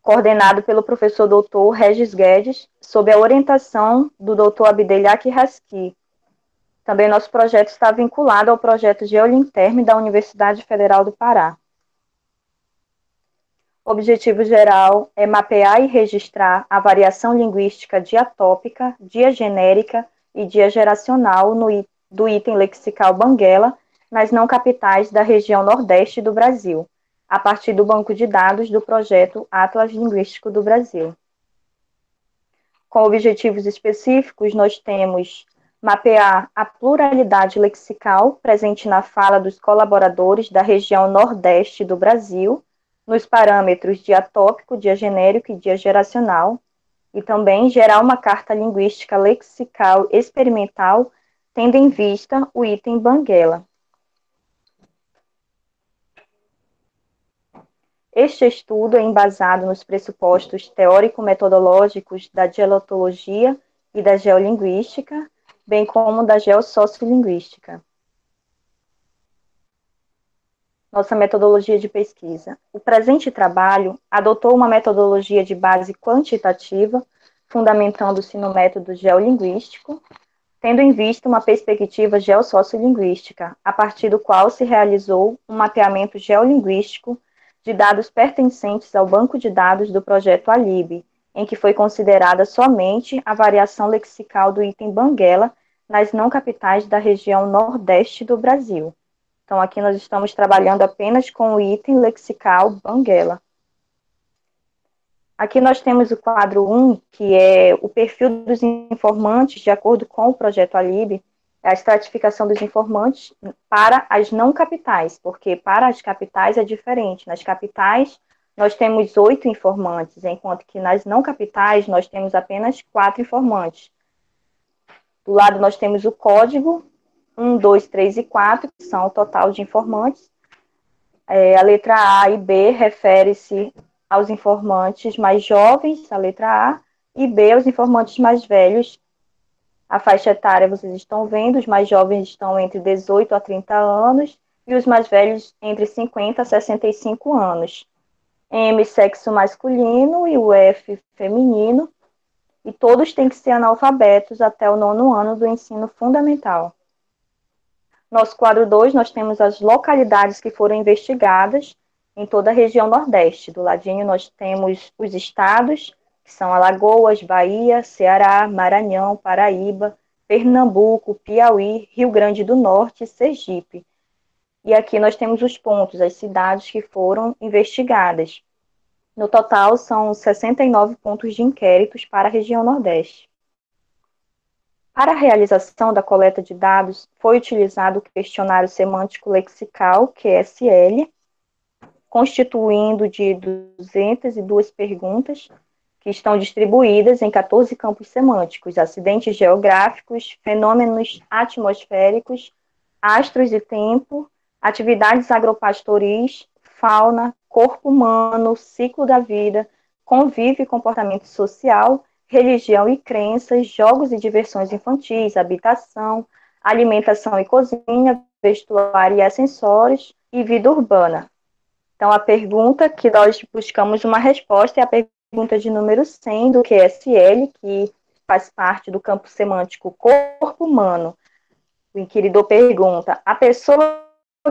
coordenado pelo professor doutor Regis Guedes, sob a orientação do doutor Abdelhak Raski. Também nosso projeto está vinculado ao projeto Geolinterme da Universidade Federal do Pará. O objetivo geral é mapear e registrar a variação linguística diatópica, diagenérica e diageracional do item lexical Banguela nas não capitais da região Nordeste do Brasil, a partir do banco de dados do projeto Atlas Linguístico do Brasil. Com objetivos específicos, nós temos mapear a pluralidade lexical presente na fala dos colaboradores da região Nordeste do Brasil, nos parâmetros diatópico, diagenérico e diageracional, e também gerar uma carta linguística lexical experimental, tendo em vista o item Banguela. Este estudo é embasado nos pressupostos teórico-metodológicos da dialetologia e da geolinguística, bem como da geossociolinguística. Nossa metodologia de pesquisa. O presente trabalho adotou uma metodologia de base quantitativa, fundamentando-se no método geolinguístico, tendo em vista uma perspectiva geossociolinguística, a partir do qual se realizou um mapeamento geolinguístico de dados pertencentes ao banco de dados do projeto Alib, em que foi considerada somente a variação lexical do item Banguela nas não capitais da região Nordeste do Brasil. Então, aqui nós estamos trabalhando apenas com o item lexical Banguela. Aqui nós temos o quadro 1, que é o perfil dos informantes de acordo com o projeto Alib, a estratificação dos informantes para as não capitais, porque para as capitais é diferente. Nas capitais, nós temos 8 informantes, enquanto que nas não capitais nós temos apenas 4 informantes. Do lado nós temos o código 1, 2, 3 e 4, que são o total de informantes. A letra A e B refere-se aos informantes mais jovens, a letra A, e B aos informantes mais velhos. A faixa etária vocês estão vendo, os mais jovens estão entre 18 a 30 anos e os mais velhos entre 50 a 65 anos. M, sexo masculino, e o F, feminino, e todos têm que ser analfabetos até o 9º ano do ensino fundamental. Nosso quadro 2, nós temos as localidades que foram investigadas em toda a região Nordeste. Do ladinho nós temos os estados, que são Alagoas, Bahia, Ceará, Maranhão, Paraíba, Pernambuco, Piauí, Rio Grande do Norte e Sergipe. E aqui nós temos os pontos, as cidades que foram investigadas. No total, são 69 pontos de inquéritos para a região Nordeste. Para a realização da coleta de dados, foi utilizado o questionário semântico lexical, QSL, constituindo de 202 perguntas, que estão distribuídas em 14 campos semânticos: acidentes geográficos, fenômenos atmosféricos, astros e tempo, atividades agropastoris, fauna, corpo humano, ciclo da vida, convívio e comportamento social, religião e crenças, jogos e diversões infantis, habitação, alimentação e cozinha, vestuário e acessórios e vida urbana. Então, a pergunta que nós buscamos uma resposta é a pergunta de número 100 do QSL, que faz parte do campo semântico corpo humano. O inquiridor pergunta: a pessoa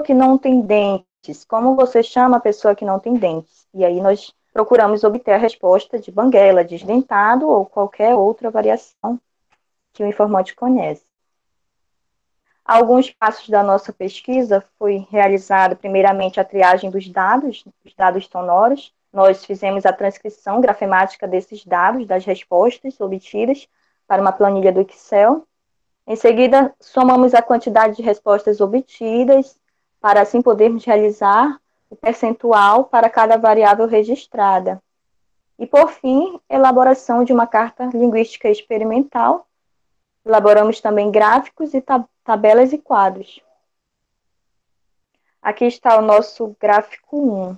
que não tem dentes, como você chama a pessoa que não tem dentes? E aí nós procuramos obter a resposta de banguela, desdentado ou qualquer outra variação que o informante conhece. Alguns passos da nossa pesquisa foi realizado primeiramente a triagem dos dados sonoros. Nós fizemos a transcrição grafemática desses dados, das respostas obtidas, para uma planilha do Excel. Em seguida, somamos a quantidade de respostas obtidas, para assim podermos realizar o percentual para cada variável registrada. E, por fim, elaboração de uma carta linguística experimental. Elaboramos também gráficos e tabelas e quadros. Aqui está o nosso gráfico 1.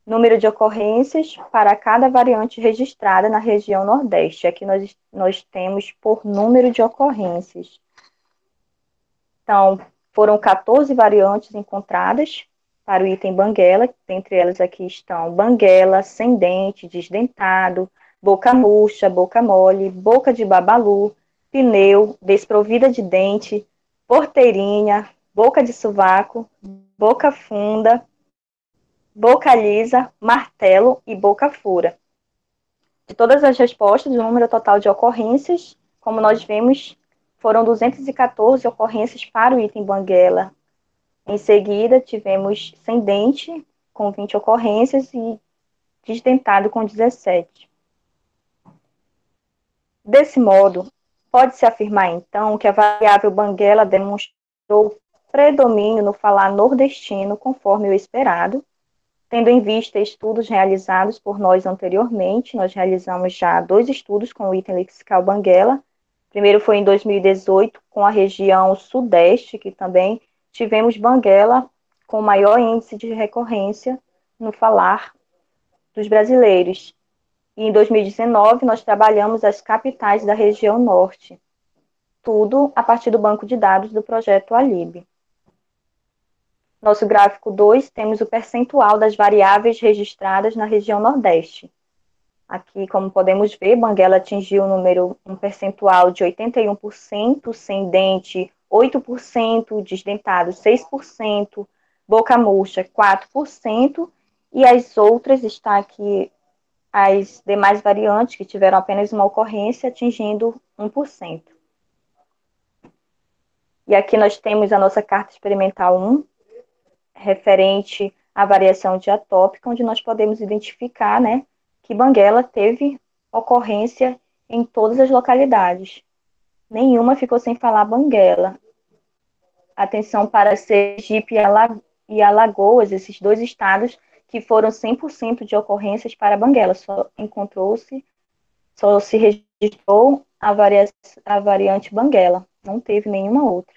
Número de ocorrências para cada variante registrada na região Nordeste. Aqui nós temos por número de ocorrências. Então, foram 14 variantes encontradas para o item banguela. Dentre elas aqui estão banguela, sem dente, desdentado, boca murcha, boca mole, boca de babalu, pneu, desprovida de dente, porteirinha, boca de sovaco, boca funda, boca lisa, martelo e boca fura. De todas as respostas, o número total de ocorrências, como nós vemos, foram 214 ocorrências para o item banguela. Em seguida, tivemos sem dente, com 20 ocorrências, e desdentado, com 17. Desse modo, pode-se afirmar, então, que a variável banguela demonstrou predomínio no falar nordestino, conforme o esperado, tendo em vista estudos realizados por nós anteriormente. Nós realizamos já 2 estudos com o item lexical banguela. Primeiro foi em 2018, com a região sudeste, que também tivemos banguela com maior índice de recorrência no falar dos brasileiros. E em 2019, nós trabalhamos as capitais da região norte. Tudo a partir do banco de dados do projeto ALIB. Nosso gráfico 2, temos o percentual das variáveis registradas na região Nordeste. Aqui, como podemos ver, banguela atingiu um percentual de 81%, sem dente 8%, desdentado 6%, boca murcha 4%, e as outras está aqui as demais variantes que tiveram apenas uma ocorrência, atingindo 1%. E aqui nós temos a nossa carta experimental 1, referente à variação diatópica, onde nós podemos identificar, que banguela teve ocorrência em todas as localidades. Nenhuma ficou sem falar banguela. Atenção para Sergipe e Alagoas, esses 2 estados que foram 100% de ocorrências para Banguela, só se registrou a variante Banguela, não teve nenhuma outra.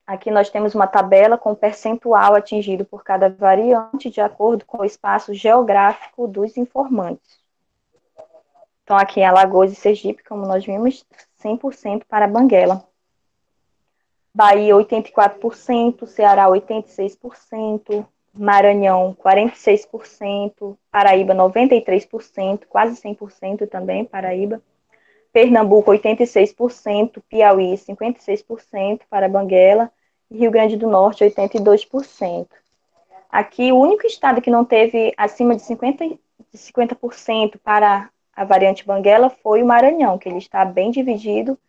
Aqui nós temos uma tabela com percentual atingido por cada variante de acordo com o espaço geográfico dos informantes. Então, aqui em Alagoas e Sergipe, como nós vimos, 100% para Banguela. Bahia, 84%, Ceará, 86%, Maranhão, 46%, Paraíba, 93%, quase 100% também, Paraíba. Pernambuco, 86%, Piauí, 56% para Banguela, e Rio Grande do Norte, 82%. Aqui, o único estado que não teve acima de 50% para a variante Banguela foi o Maranhão, que ele está bem dividido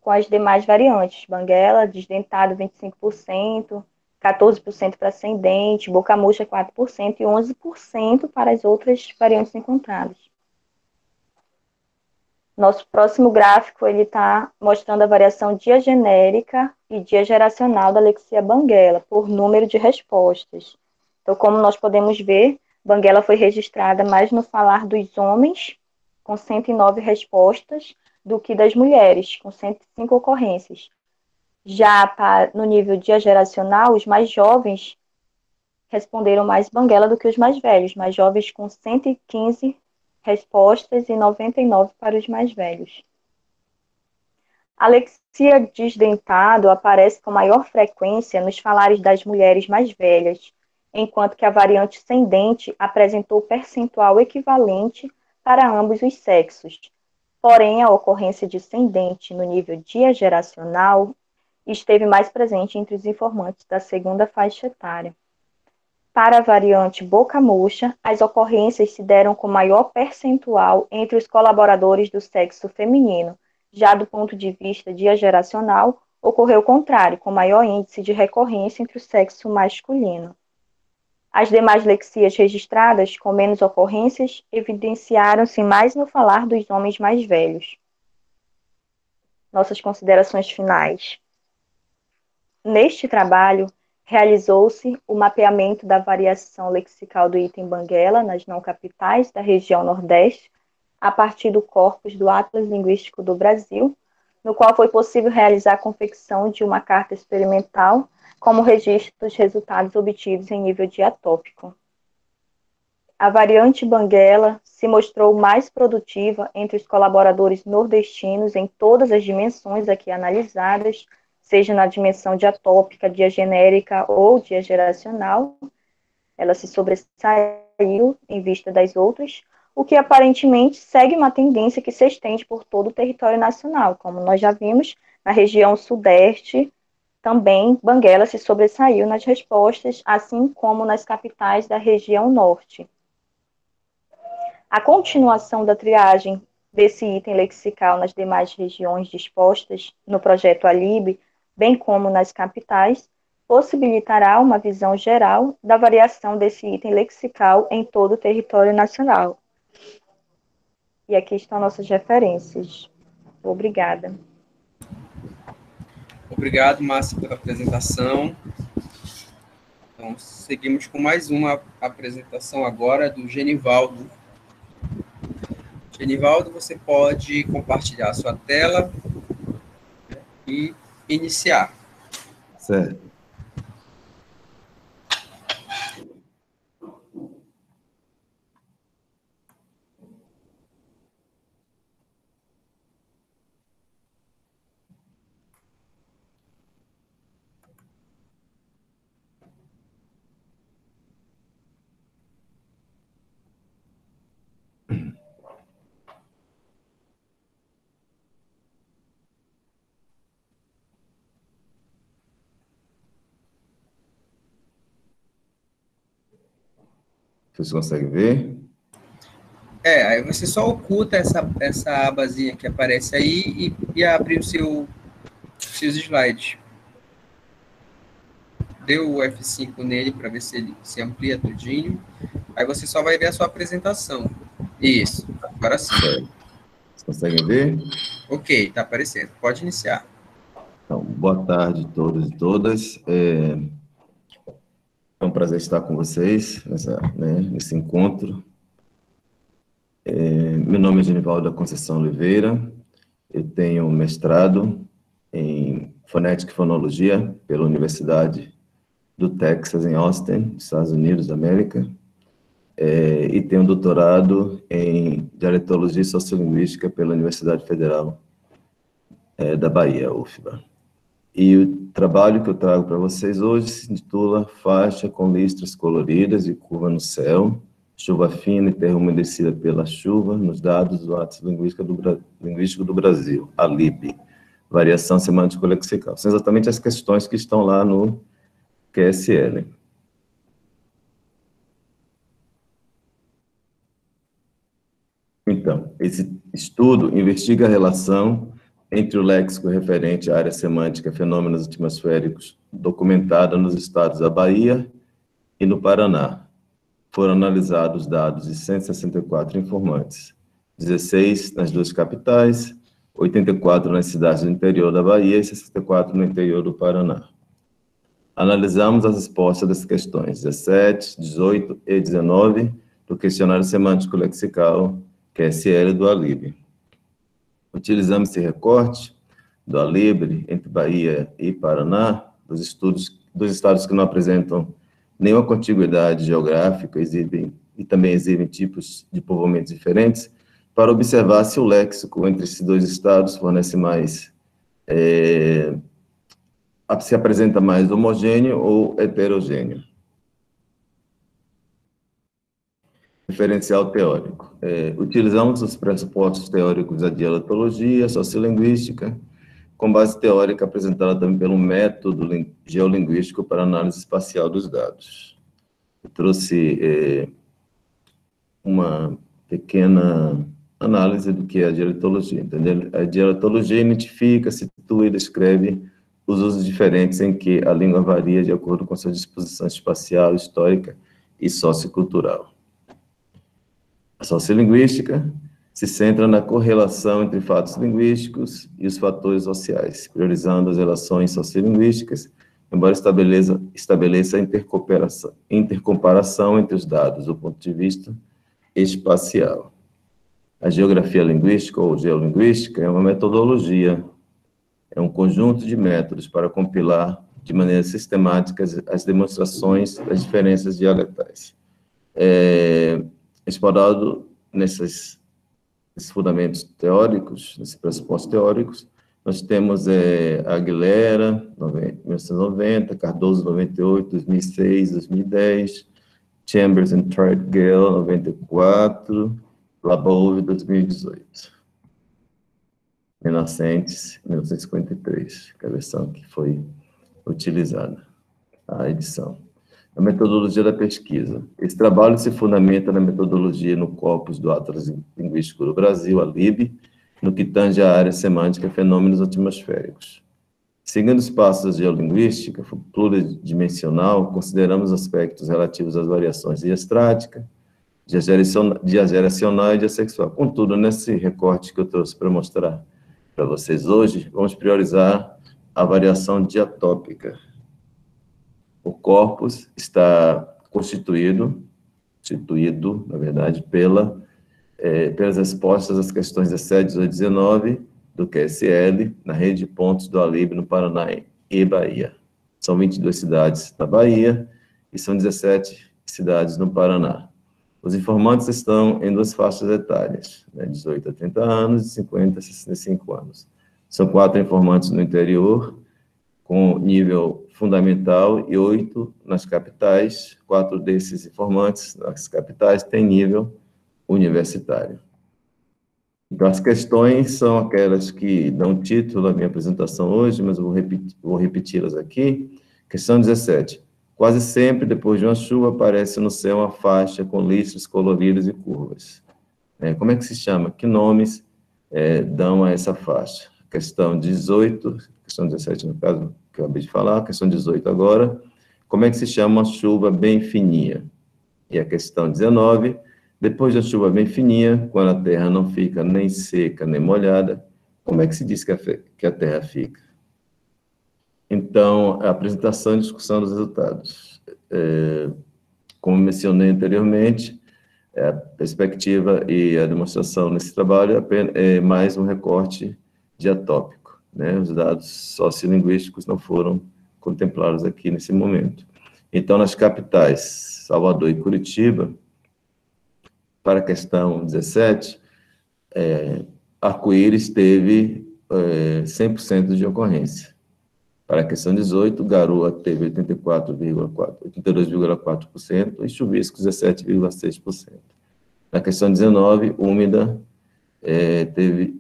com as demais variantes. Banguela, desdentado, 25%, 14% para sem dente, boca murcha, 4% e 11% para as outras variantes encontradas. Nosso próximo gráfico, ele está mostrando a variação diagenérica e diageracional da lexia Banguela, por número de respostas. Então, como nós podemos ver, Banguela foi registrada mais no falar dos homens, com 109 respostas, do que das mulheres, com 105 ocorrências. Já no nível diageracional, os mais jovens responderam mais Banguela do que os mais velhos, mais jovens com 115 respostas e 99 para os mais velhos. A lexia desdentado aparece com maior frequência nos falares das mulheres mais velhas, enquanto que a variante sem dente apresentou percentual equivalente para ambos os sexos. Porém, a ocorrência de sem dente no nível diageracional esteve mais presente entre os informantes da segunda faixa etária. Para a variante boca murcha, as ocorrências se deram com maior percentual entre os colaboradores do sexo feminino. Já do ponto de vista diageracional, ocorreu o contrário, com maior índice de recorrência entre o sexo masculino. As demais lexias registradas, com menos ocorrências, evidenciaram-se mais no falar dos homens mais velhos. Nossas considerações finais. Neste trabalho, realizou-se o mapeamento da variação lexical do item Banguela nas não capitais da região Nordeste, a partir do corpus do Atlas Linguístico do Brasil, no qual foi possível realizar a confecção de uma carta experimental como registro dos resultados obtidos em nível diatópico. A variante Banguela se mostrou mais produtiva entre os colaboradores nordestinos em todas as dimensões aqui analisadas, seja na dimensão diatópica, diagenérica ou diageracional. Ela se sobressaiu em vista das outras, o que aparentemente segue uma tendência que se estende por todo o território nacional. Como nós já vimos, na região sudeste, também Banguela se sobressaiu nas respostas, assim como nas capitais da região norte. A continuação da triagem desse item lexical nas demais regiões dispostas no projeto ALIB, bem como nas capitais, possibilitará uma visão geral da variação desse item lexical em todo o território nacional. E aqui estão nossas referências. Obrigada. Obrigado, Márcia, pela apresentação. Então, seguimos com mais uma apresentação agora do Genivaldo. Genivaldo, você pode compartilhar a sua tela e iniciar. Certo. Vocês conseguem ver? Aí você só oculta essa abazinha que aparece aí e abre os seus slides. Dê o F5 nele para ver se ele se amplia tudinho. Aí você só vai ver a sua apresentação. Isso, agora sim. Vocês conseguem ver? Ok, está aparecendo. Pode iniciar. Então, boa tarde a todos e todas. É um prazer estar com vocês nesse encontro. Meu nome é Genivaldo da Conceição Oliveira, eu tenho mestrado em Fonética e Fonologia pela Universidade do Texas, em Austin, Estados Unidos da América, e tenho doutorado em Dialetologia e Sociolinguística pela Universidade Federal da Bahia, UFBA. E o trabalho que eu trago para vocês hoje se intitula Faixa com listras coloridas e curva no céu, chuva fina e terra umedecida pela chuva nos dados do Atlas Linguístico do Brasil, a LIB, variação semântico-lexical. São exatamente as questões que estão lá no QSL. Então, esse estudo investiga a relação entre o léxico referente à área semântica fenômenos atmosféricos documentada nos estados da Bahia e no Paraná. Foram analisados dados de 164 informantes, 16 nas duas capitais, 84 nas cidades do interior da Bahia e 64 no interior do Paraná. Analisamos as respostas das questões 17, 18 e 19 do questionário semântico lexical QSL do ALIB. Utilizamos esse recorte do ALIB entre Bahia e Paraná, dos estados que não apresentam nenhuma contiguidade geográfica e também exibem tipos de povoamentos diferentes, para observar se o léxico entre esses dois estados fornece mais, se apresenta mais homogêneo ou heterogêneo. Referencial teórico. Utilizamos os pressupostos teóricos da dialetologia, sociolinguística, com base teórica apresentada também pelo método geolinguístico para análise espacial dos dados. Eu trouxe uma pequena análise do que é a dialetologia. Entendeu? A dialetologia identifica, situa e descreve os usos diferentes em que a língua varia de acordo com sua disposição espacial, histórica e sociocultural. A sociolinguística se centra na correlação entre fatos linguísticos e os fatores sociais, priorizando as relações sociolinguísticas, embora estabeleça a intercomparação entre os dados do ponto de vista espacial. A geografia linguística ou geolinguística é uma metodologia, é um conjunto de métodos para compilar de maneira sistemática as demonstrações das diferenças dialetais. Explorado nesses fundamentos teóricos, nesses pressupostos teóricos, nós temos Aguilera, 1990, Cardoso, 98, 2006, 2010, Chambers and Treadgill, 94, Labove, 2018. Renascentes, 1953, que é a versão que foi utilizada, a edição. A metodologia da pesquisa. Esse trabalho se fundamenta na metodologia no corpus do Atlas Linguístico do Brasil, a LIB, no que tange a área semântica fenômenos atmosféricos. Seguindo os passos da geolinguística pluridimensional, consideramos aspectos relativos às variações diastrática, diageracional e diassexual. Contudo, nesse recorte que eu trouxe para mostrar para vocês hoje, vamos priorizar a variação diatópica. O corpus está constituído, na verdade, pelas respostas às questões 17, 18 e 19 do QSL, na rede de pontos do ALIB no Paraná e Bahia. São 22 cidades na Bahia e são 17 cidades no Paraná. Os informantes estão em duas faixas etárias, 18 a 30 anos e 50 a 65 anos. São 4 informantes no interior, com nível fundamental, e 8 nas capitais. 4 desses informantes nas capitais têm nível universitário. Então, as questões são aquelas que dão título à minha apresentação hoje, mas eu vou repeti-las aqui. Questão 17. Quase sempre, depois de uma chuva, aparece no céu uma faixa com listras coloridas e curvas. Como é que se chama? Que nomes dão a essa faixa? Questão 18, questão 17, no caso, que eu acabei de falar, questão 18 agora. Como é que se chama uma chuva bem fininha? E a questão 19, depois da chuva bem fininha, quando a terra não fica nem seca nem molhada, como é que se diz que a terra fica? Então, a apresentação e discussão dos resultados. como mencionei anteriormente, a perspectiva e a demonstração nesse trabalho é mais um recorte diatópico, né? Os dados sociolinguísticos não foram contemplados aqui nesse momento. Então, nas capitais, Salvador e Curitiba, para a questão 17, Arco-Íris teve 100% de ocorrência. Para a questão 18, Garoa teve 82,4% e Chuvisco 17,6%. Na questão 19, Úmida teve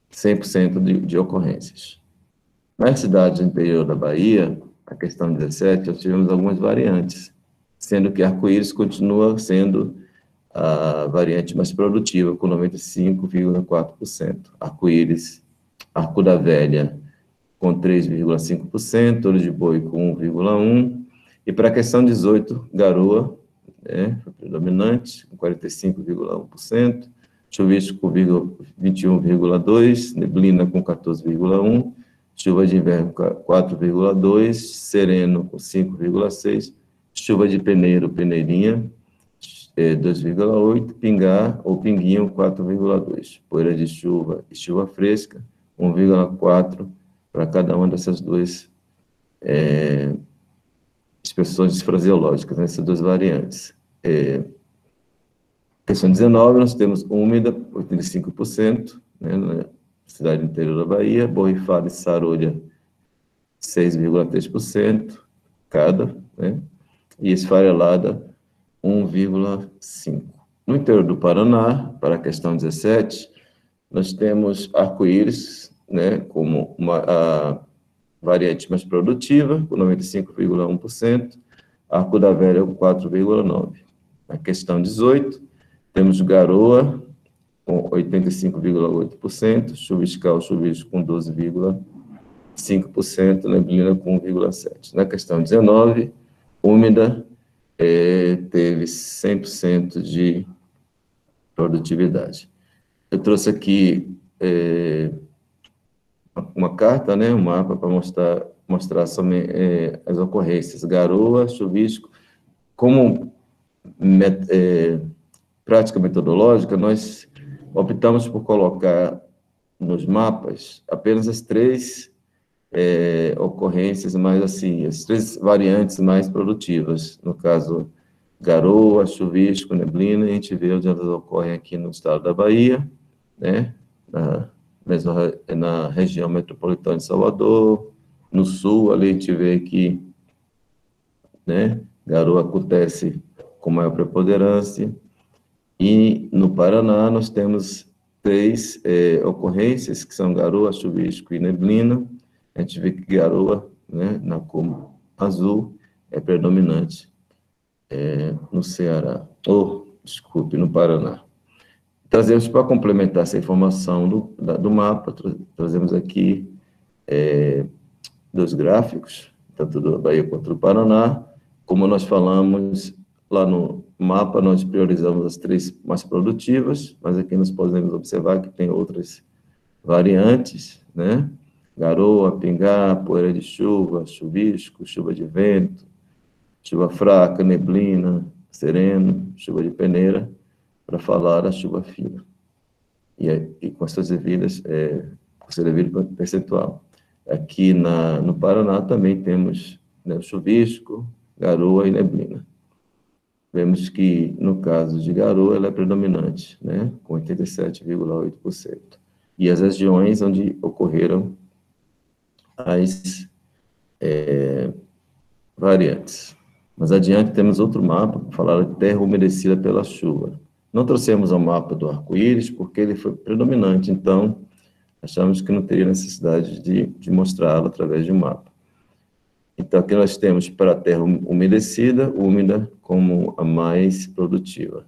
100% de ocorrências. Nas cidades do interior da Bahia, a questão 17, nós tivemos algumas variantes, sendo que Arco-Íris continua sendo a variante mais produtiva, com 95,4%. Arco-Íris, Arco da Velha, com 3,5%, Olho de Boi com 1,1%, e para a questão 18, Garoa, foi predominante, com 45,1%, Chuvisco com 21,2%, Neblina com 14,1%, Chuva de Inverno com 4,2%, Sereno com 5,6%, Chuva de Peneiro, Peneirinha, 2,8%, Pingá ou Pinguinho, 4,2%, Poeira de Chuva e Chuva Fresca, 1,4%, para cada uma dessas duas expressões fraseológicas, nessas duas variantes. Questão 19, nós temos Úmida, 85%, né, na cidade interior da Bahia, Borrifada e Sarolha, 6,3% cada, né, e Esfarelada, 1,5%. No interior do Paraná, para a questão 17, nós temos Arco-Íris, né, como a variante mais produtiva, com 95,1%, Arco da Velha com 4,9%. Na questão 18, temos Garoa, com 85,8%, Chuvisco com 12,5%, Neblina com 1,7%. Na questão 19, Úmida, teve 100% de produtividade. Eu trouxe aqui uma carta, né, um mapa para mostrar somente, as ocorrências. Garoa, Chuvisco. Como prática metodológica, nós optamos por colocar nos mapas apenas as três ocorrências mais assim, as três variantes mais produtivas, no caso, Garoa, Chuvisco, Neblina, e a gente vê onde elas ocorrem aqui no estado da Bahia, né, na região metropolitana de Salvador, no sul, ali a gente vê que, né, Garoa acontece com maior preponderância, e no Paraná nós temos três ocorrências, que são Garoa, Chuvisco e Neblina. A gente vê que Garoa, né, na cor azul, é predominante no Ceará, no Paraná. Trazemos, para complementar essa informação do mapa, trazemos aqui dois gráficos, tanto da Bahia quanto do Paraná. Como nós falamos lá no mapa, nós priorizamos as três mais produtivas, mas aqui nós podemos observar que tem outras variantes, né? Garoa, Pingá, Poeira de Chuva, Chuvisco, Chuva de Vento, Chuva Fraca, Neblina, Sereno, Chuva de Peneira, para falar da chuva fina. E com as suas devidas, com seu devido percentual. Aqui no Paraná também temos, né, Chuvisco, Garoa e Neblina. Vemos que, no caso de Garoa, ela é predominante, né, com 87,8%. E as regiões onde ocorreram as variantes. Mas adiante temos outro mapa para falar de terra umedecida pela chuva. Não trouxemos o mapa do arco-íris porque ele foi predominante, então achamos que não teria necessidade de mostrá-lo através de um mapa. Então aqui nós temos para a terra umedecida, úmida, como a mais produtiva.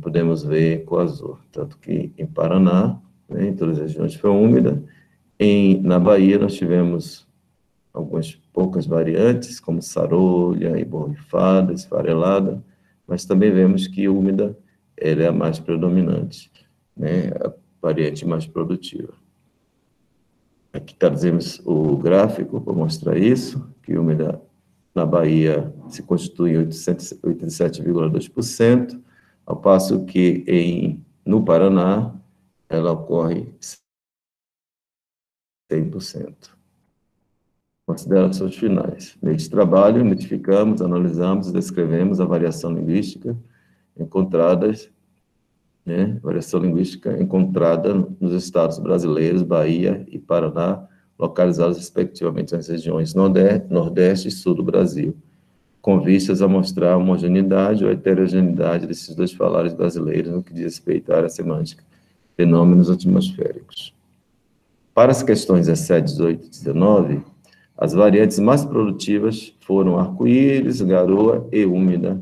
Podemos ver com azul, tanto que em Paraná, né, em todas as regiões foi úmida. Na Bahia nós tivemos algumas poucas variantes, como Sarolha, e Borrifada, Esfarelada, mas também vemos que úmida ela é a mais predominante, né, a variante mais produtiva. Aqui trazemos o gráfico para mostrar isso, que úmida na Bahia se constitui 87,2%, ao passo que no Paraná ela ocorre 100%. Considerações finais. Neste trabalho, identificamos, analisamos e descrevemos a variação linguística encontrada nos estados brasileiros, Bahia e Paraná, localizados respectivamente nas regiões Nordeste e Sul do Brasil, com vistas a mostrar a homogeneidade ou heterogeneidade desses dois falares brasileiros no que diz respeito à área semântica, fenômenos atmosféricos. Para as questões 17, 18 e 19, as variantes mais produtivas foram arco-íris, garoa e úmida,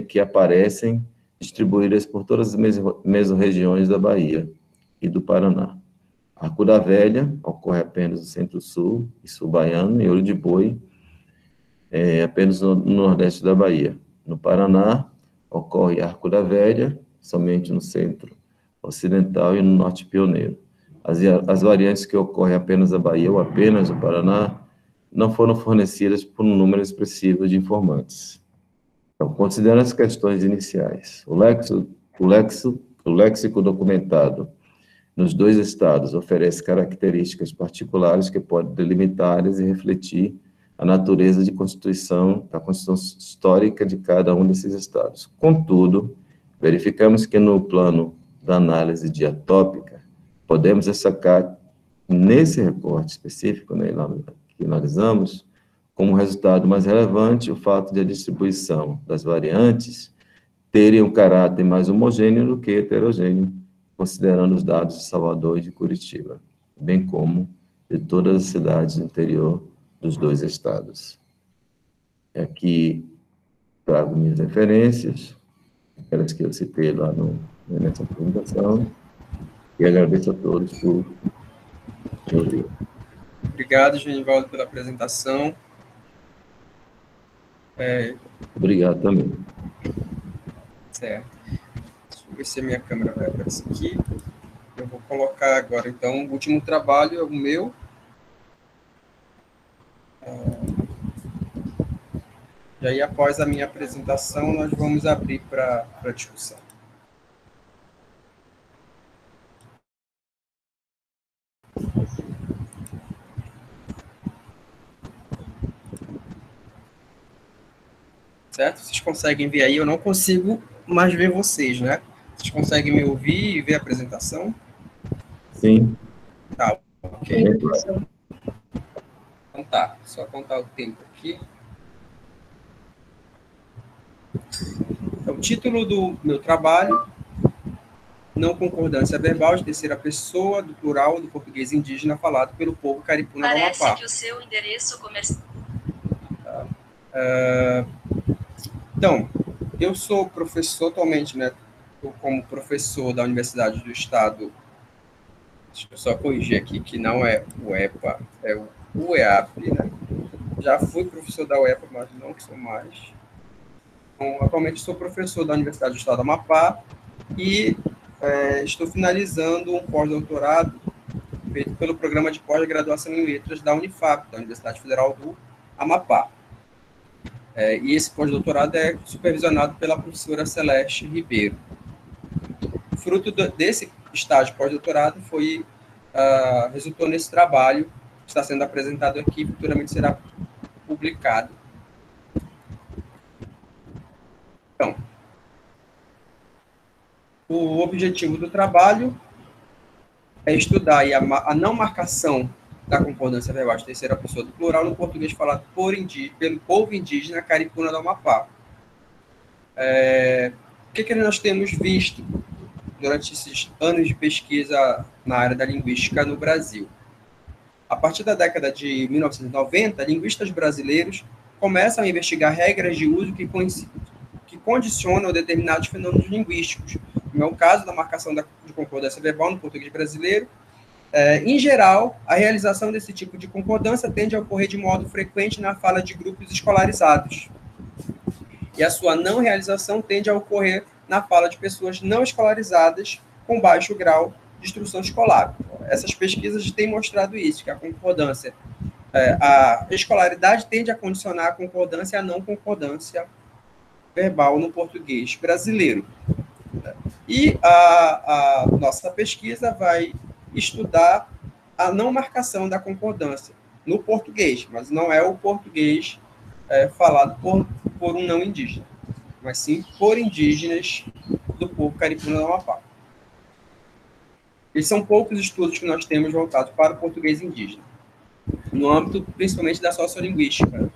que aparecem distribuídas por todas as mesorregiões da Bahia e do Paraná. Arco da Velha ocorre apenas no Centro-Sul e Sul baiano, e Olho de Boi apenas no Nordeste da Bahia. No Paraná, ocorre Arco da Velha, somente no Centro-Ocidental e no Norte Pioneiro. As variantes que ocorrem apenas na Bahia ou apenas no Paraná não foram fornecidas por um número expressivo de informantes. Então, considerando as questões iniciais, o léxico documentado nos dois estados oferece características particulares que podem delimitar e refletir a natureza da constituição histórica de cada um desses estados. Contudo, verificamos que no plano da análise diatópica, podemos destacar, nesse recorte específico, que analisamos, como resultado mais relevante, o fato de a distribuição das variantes terem um caráter mais homogêneo do que heterogêneo, considerando os dados de Salvador e de Curitiba, bem como de todas as cidades do interior dos dois estados. Aqui trago minhas referências, aquelas que eu citei lá nessa apresentação, e agradeço a todos por me ouvir. Obrigado, Genivaldo, pela apresentação. Obrigado também. Certo. Deixa eu ver se a minha câmera vai aparecer aqui. Eu vou colocar agora, então, o último trabalho é o meu. E aí, após a minha apresentação, nós vamos abrir para discussão. Certo? Vocês conseguem ver aí? Eu não consigo mais ver vocês, né? Vocês conseguem me ouvir e ver a apresentação? Sim. Tá, ok. Então tá, só contar o tempo aqui. Então, o título do meu trabalho: Não concordância verbal de terceira pessoa do plural do português indígena falado pelo povo caripuna do Amapá. Parece que o seu endereço comercial... Então, eu sou professor atualmente, né? Como professor da Universidade do Estado. Deixa eu só corrigir aqui que não é o EPA, é o UEAP, né? Já fui professor da UEPA, mas não sou mais. Então, atualmente sou professor da Universidade do Estado do Amapá e estou finalizando um pós-doutorado feito pelo programa de pós-graduação em letras da Unifap, da Universidade Federal do Amapá. E esse pós-doutorado é supervisionado pela professora Celeste Ribeiro. Fruto desse estágio pós-doutorado resultou nesse trabalho que está sendo apresentado aqui, futuramente será publicado. Então, o objetivo do trabalho é estudar aí a não marcação da concordância verbal de terceira pessoa do plural no português falado pelo povo indígena caripuna do Amapá. O que nós temos visto durante esses anos de pesquisa na área da linguística no Brasil? A partir da década de 1990, linguistas brasileiros começam a investigar regras de uso que condicionam determinados fenômenos linguísticos, como é o caso da marcação de concordância verbal no português brasileiro. Em geral, a realização desse tipo de concordância tende a ocorrer de modo frequente na fala de grupos escolarizados. E a sua não realização tende a ocorrer na fala de pessoas não escolarizadas com baixo grau de instrução escolar. Essas pesquisas têm mostrado isso, que a concordância a escolaridade tende a condicionar a concordância e a não concordância verbal no português brasileiro. E a nossa pesquisa vai estudar a não marcação da concordância no português, mas não é o português falado por um não indígena, mas sim por indígenas do povo caripuna do Amapá. Esses são poucos estudos que nós temos voltados para o português indígena, no âmbito principalmente da sociolinguística.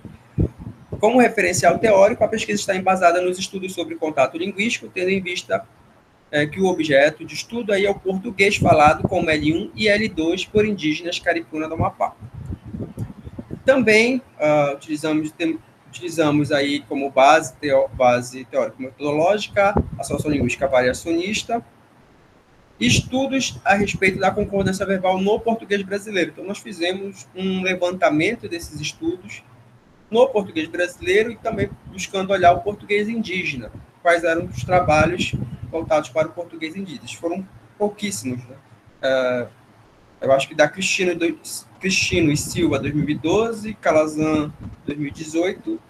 Como referencial teórico, a pesquisa está embasada nos estudos sobre contato linguístico, tendo em vista que o objeto de estudo aí é o português falado como L1 e L2 por indígenas caripuna do Amapá. Também utilizamos aí como base teórico-metodológica a sociolinguística variacionista, estudos a respeito da concordância verbal no português brasileiro. Então, nós fizemos um levantamento desses estudos no português brasileiro e também buscando olhar o português indígena, quais eram os trabalhos voltados para o português indígena. Foram pouquíssimos, né? Eu acho que da Cristino e Silva, 2012, Calazan, 2018,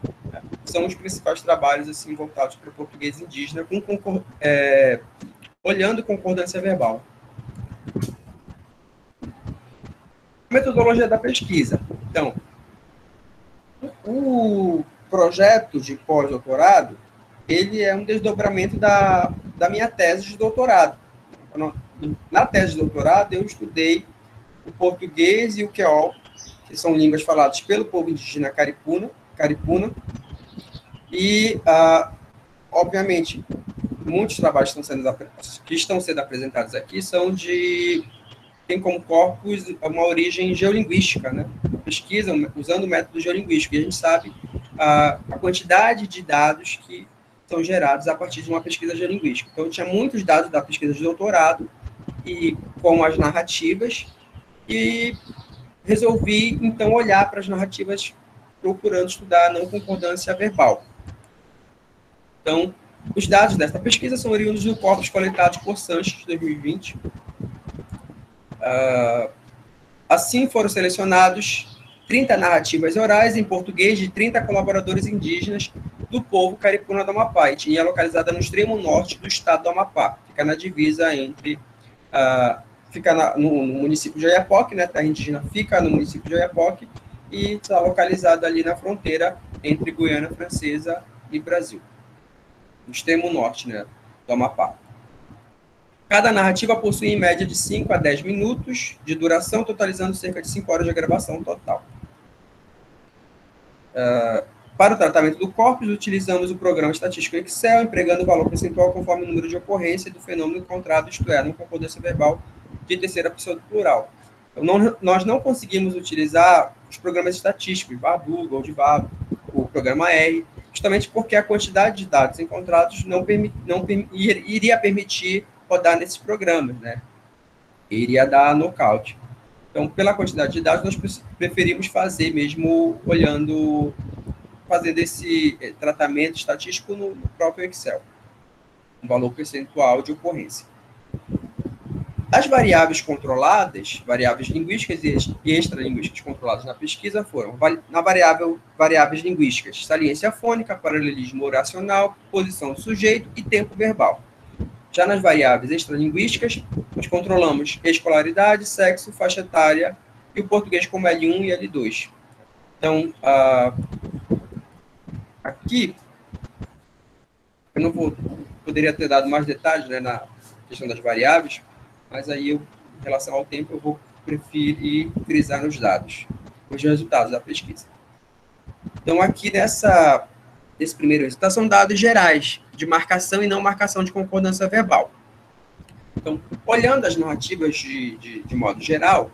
são os principais trabalhos assim, voltados para o português indígena, olhando concordância verbal. A metodologia da pesquisa. Então, o projeto de pós-doutorado, ele é um desdobramento da minha tese de doutorado. Na tese de doutorado, eu estudei o português e o queol, que são línguas faladas pelo povo indígena caripuna, e, obviamente, muitos trabalhos que estão sendo apresentados aqui tem como corpus uma origem geolinguística, né? Pesquisa usando o método geolinguístico, e a gente sabe a quantidade de dados que são gerados a partir de uma pesquisa geolinguística. Então, eu tinha muitos dados da pesquisa de doutorado, e com as narrativas, e resolvi, então, olhar para as narrativas procurando estudar a não concordância verbal. Então, os dados dessa pesquisa são oriundos do corpus coletado por Sanches, de 2020. Assim, foram selecionados 30 narrativas orais em português de 30 colaboradores indígenas do povo caripuna do Amapá, e é localizada no extremo norte do estado do Amapá. Fica na divisa entre... fica no município de Oiapoque, né? A terra indígena fica no município de Oiapoque e está localizada ali na fronteira entre Guiana Francesa e Brasil, no extremo norte, né, do Amapá. Cada narrativa possui em média de 5 a 10 minutos de duração, totalizando cerca de 5 horas de gravação total. Para o tratamento do corpus, utilizamos o programa estatístico Excel, empregando o valor percentual conforme o número de ocorrência do fenômeno encontrado, isto é, não concordância verbal de terceira pessoa do plural. Então, nós não conseguimos utilizar os programas estatísticos, Barduga ou de Vabo, o programa R, justamente porque a quantidade de dados encontrados iria permitir rodar nesses programas, né? Iria dar nocaute. Então, pela quantidade de dados, nós preferimos fazer mesmo fazendo esse tratamento estatístico no próprio Excel, um valor percentual de ocorrência. As variáveis controladas, variáveis linguísticas e extralinguísticas controladas na pesquisa foram, na variáveis linguísticas, saliência fônica, paralelismo oracional, posição do sujeito e tempo verbal. Já nas variáveis extralinguísticas, nós controlamos escolaridade, sexo, faixa etária e o português como L1 e L2. Então, aqui, eu poderia ter dado mais detalhes, né, na questão das variáveis, mas aí, em relação ao tempo, eu vou preferir frisar nos dados, os resultados da pesquisa. Então, aqui nesse primeiro resultado, são dados gerais de marcação e não marcação de concordância verbal. Então, olhando as narrativas de modo geral,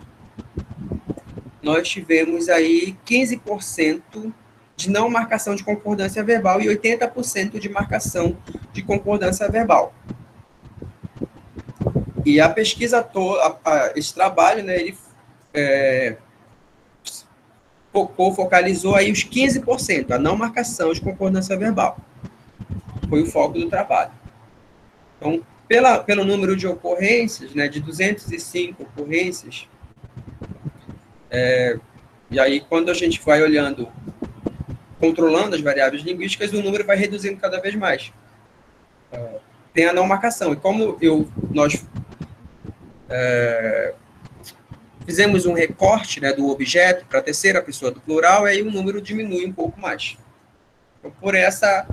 nós tivemos aí 15% de não marcação de concordância verbal e 80% de marcação de concordância verbal. E a pesquisa toda, esse trabalho, né, ele focalizou aí os 15%, a não marcação de concordância verbal. Foi o foco do trabalho. Então, pelo número de ocorrências, né, de 205 ocorrências, E aí, quando a gente vai olhando, controlando as variáveis linguísticas, o número vai reduzindo cada vez mais. Tem a não marcação. E como nós fizemos um recorte, né, do objeto para a terceira pessoa do plural, aí o número diminui um pouco mais. Então, por essa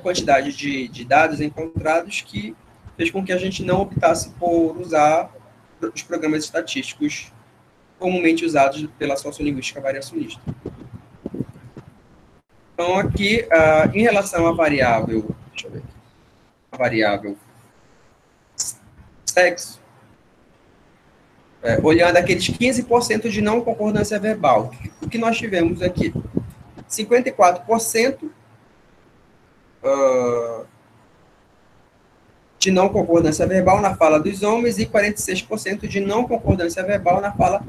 quantidade de dados encontrados que fez com que a gente não optasse por usar os programas estatísticos comumente usados pela sociolinguística variacionista. Então, aqui, em relação à variável, deixa eu ver aqui, a variável sexo, olhando aqueles 15% de não concordância verbal, o que nós tivemos aqui? 54% de não concordância verbal na fala dos homens e 46% de não concordância verbal na fala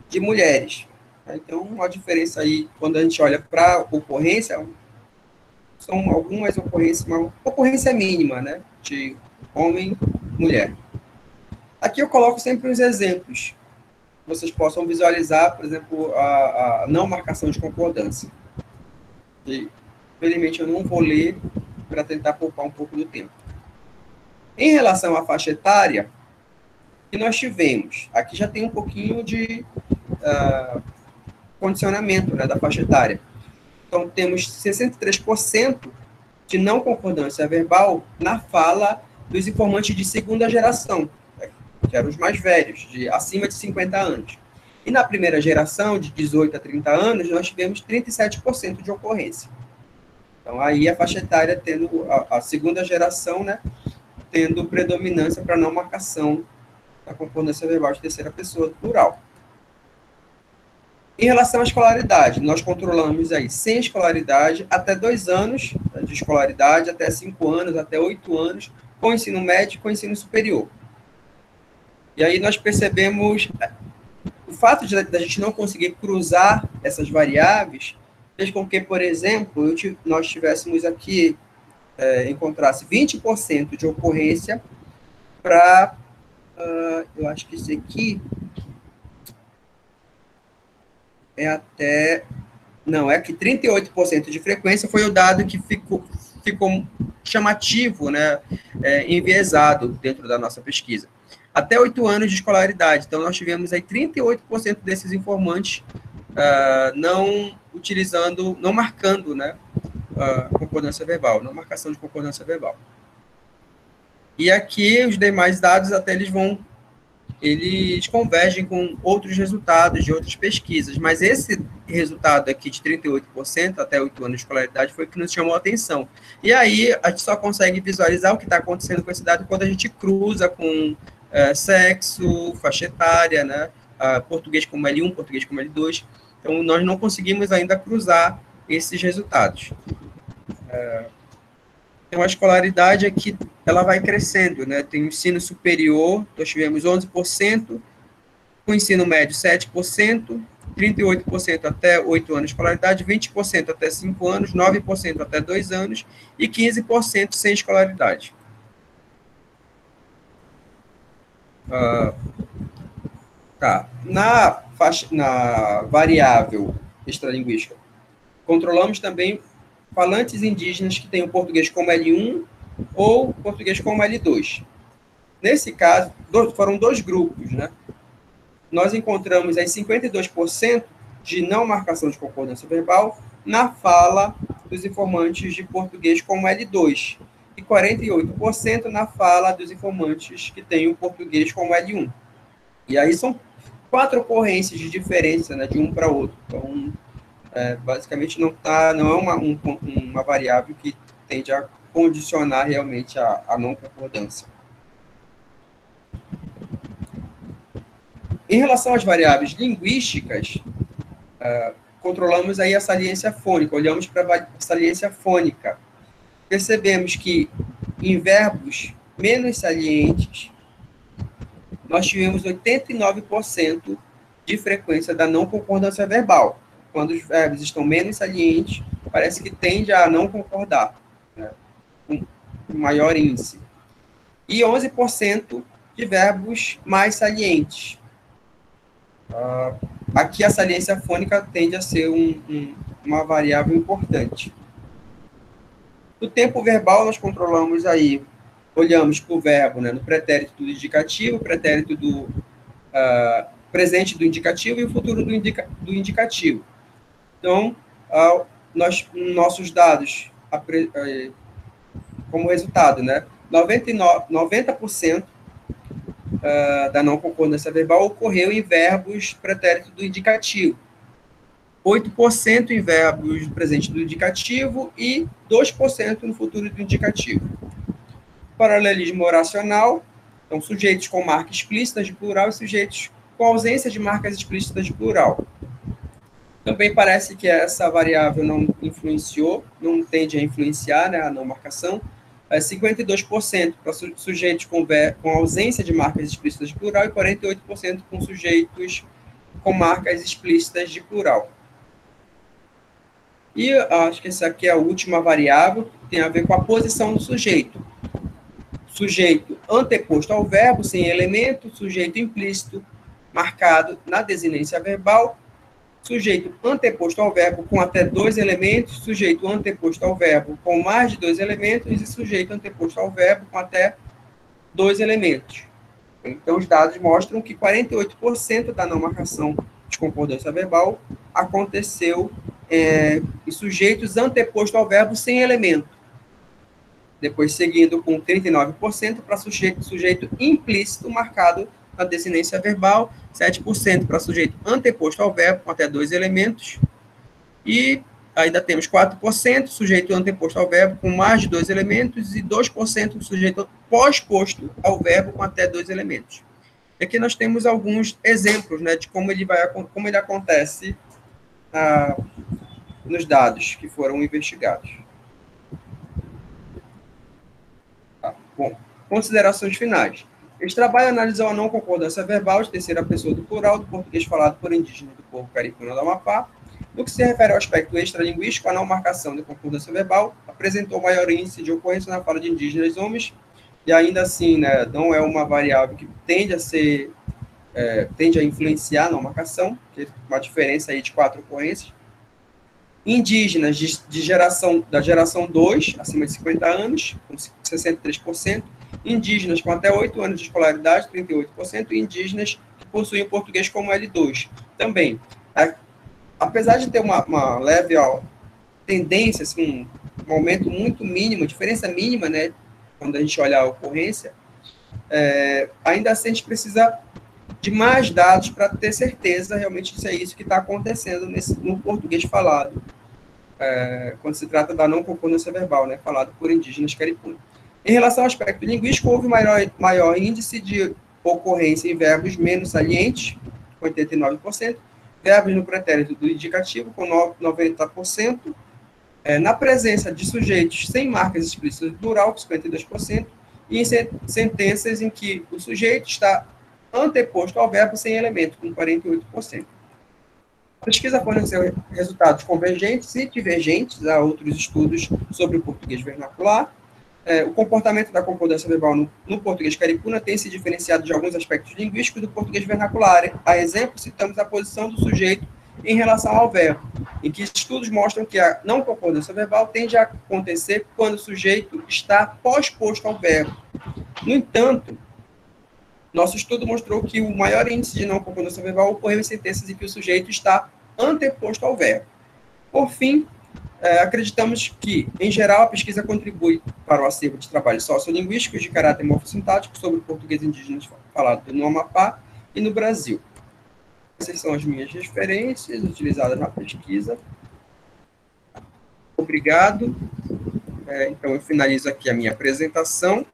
de mulheres. Então, uma diferença aí, quando a gente olha para a ocorrência, são algumas ocorrências, uma ocorrência mínima, né, de homem e mulher. Aqui eu coloco sempre os exemplos, vocês possam visualizar, por exemplo, a não marcação de concordância. E, infelizmente, eu não vou ler para tentar poupar um pouco do tempo. Em relação à faixa etária, que nós tivemos, aqui já tem um pouquinho de condicionamento, né, da faixa etária. Então, temos 63% de não concordância verbal na fala dos informantes de segunda geração, né, que eram os mais velhos, acima de 50 anos. E na primeira geração, de 18 a 30 anos, nós tivemos 37% de ocorrência. Então, aí a faixa etária tendo a segunda geração, né, tendo predominância para não marcação da concordância verbal de terceira pessoa do plural. Em relação à escolaridade, nós controlamos aí sem escolaridade, até 2 anos de escolaridade, até 5 anos, até 8 anos, com ensino médio e com ensino superior. E aí nós percebemos o fato de a gente não conseguir cruzar essas variáveis fez com que, por exemplo, nós tivéssemos aqui, encontrasse 20% de ocorrência para, eu acho que isso aqui é até, não, é que 38% de frequência foi o dado que ficou chamativo, né, enviesado dentro da nossa pesquisa. Até 8 anos de escolaridade, então nós tivemos aí 38% desses informantes não utilizando, não marcando, né, concordância verbal, não marcação de concordância verbal. E aqui os demais dados até eles convergem com outros resultados de outras pesquisas, mas esse resultado aqui de 38% até 8 anos de escolaridade foi o que nos chamou a atenção. E aí a gente só consegue visualizar o que está acontecendo com esse dado quando a gente cruza com sexo, faixa etária, né, português como L1, português como L2. Então, nós não conseguimos ainda cruzar esses resultados. Então, a escolaridade aqui, ela vai crescendo, né? Tem o ensino superior, nós tivemos 11%, o ensino médio 7%, 38% até 8 anos de escolaridade, 20% até 5 anos, 9% até 2 anos e 15% sem escolaridade. Na variável extralinguística, controlamos também falantes indígenas que têm o português como L1 ou português como L2. Nesse caso, foram 2 grupos, né? Nós encontramos aí 52% de não marcação de concordância verbal na fala dos informantes de português como L2 e 48% na fala dos informantes que têm o português como L1. E aí são 4 ocorrências de diferença, né, de um para outro. Então, basicamente, não é uma variável que tende a condicionar realmente a não concordância. Em relação às variáveis linguísticas, controlamos aí a saliência fônica, olhamos para a saliência fônica. Percebemos que em verbos menos salientes, nós tivemos 89% de frequência da não concordância verbal. Quando os verbos estão menos salientes, parece que tende a não concordar, né, com maior índice. E 11% de verbos mais salientes. aqui a saliência fônica tende a ser uma variável importante. No tempo verbal, nós controlamos aí, olhamos para o verbo, né, no pretérito do indicativo, pretérito do presente do indicativo e o futuro do indicativo. Então, nossos dados, como resultado, né, 90% da não concordância verbal ocorreu em verbos pretérito do indicativo, 8% em verbos presente do indicativo e 2% no futuro do indicativo. Paralelismo oracional, então sujeitos com marcas explícitas de plural e sujeitos com ausência de marcas explícitas de plural. Também parece que essa variável não influenciou, não tende a influenciar, né, a não marcação. 52% para sujeitos com ausência de marcas explícitas de plural e 48% com sujeitos com marcas explícitas de plural. E acho que essa aqui é a última variável, que tem a ver com a posição do sujeito. Sujeito anteposto ao verbo, sem elemento, sujeito implícito, marcado na desinência verbal, sujeito anteposto ao verbo com até 2 elementos, sujeito anteposto ao verbo com mais de 2 elementos e sujeito anteposto ao verbo com até 2 elementos. Então, os dados mostram que 48% da não marcação de concordância verbal aconteceu em sujeitos anteposto ao verbo sem elemento. Depois, seguindo com 39% para sujeito implícito marcado na desinência verbal, 7% para sujeito anteposto ao verbo, com até 2 elementos, e ainda temos 4% sujeito anteposto ao verbo com mais de 2 elementos e 2% sujeito pós-posto ao verbo com até 2 elementos. E aqui nós temos alguns exemplos, né, de como ele acontece nos dados que foram investigados. Bom, considerações finais. Este trabalho analisou a não concordância verbal de terceira pessoa do plural do português falado por indígenas do povo caripuna do Amapá. No que se refere ao aspecto extralinguístico, a não marcação de concordância verbal apresentou maior índice de ocorrência na fala de indígenas homens, e ainda assim, né, não é uma variável que tende a influenciar a não marcação, que é uma diferença aí de 4 ocorrências. Indígenas da geração 2, acima de 50 anos, com 63%, indígenas com até 8 anos de escolaridade, 38%, e indígenas que possuem o português como L2, também. Apesar de ter uma leve tendência, assim, um aumento muito mínimo, diferença mínima, né, quando a gente olha a ocorrência, ainda assim a gente precisa de mais dados para ter certeza realmente se é isso que está acontecendo no português falado, quando se trata da não concordância verbal, né, falado por indígenas caripuna. Em relação ao aspecto linguístico, houve maior índice de ocorrência em verbos menos salientes, com 89%, verbos no pretérito do indicativo, com 90%, na presença de sujeitos sem marcas explícitas do plural, com 52%, e em sentenças em que o sujeito está anteposto ao verbo sem elemento, com 48%. A pesquisa forneceu resultados convergentes e divergentes a outros estudos sobre o português vernacular. O comportamento da concordância verbal no português caripuna tem se diferenciado de alguns aspectos linguísticos do português vernacular. A exemplo, citamos a posição do sujeito em relação ao verbo, em que estudos mostram que a não concordância verbal tende a acontecer quando o sujeito está pós-posto ao verbo. No entanto, nosso estudo mostrou que o maior índice de não concordância verbal ocorreu em sentenças em que o sujeito está anteposto ao verbo. Por fim, acreditamos que, em geral, a pesquisa contribui para o acervo de trabalhos sociolinguísticos de caráter morfossintático sobre o português indígena falado no Amapá e no Brasil. Essas são as minhas referências utilizadas na pesquisa. Obrigado. Então, eu finalizo aqui a minha apresentação.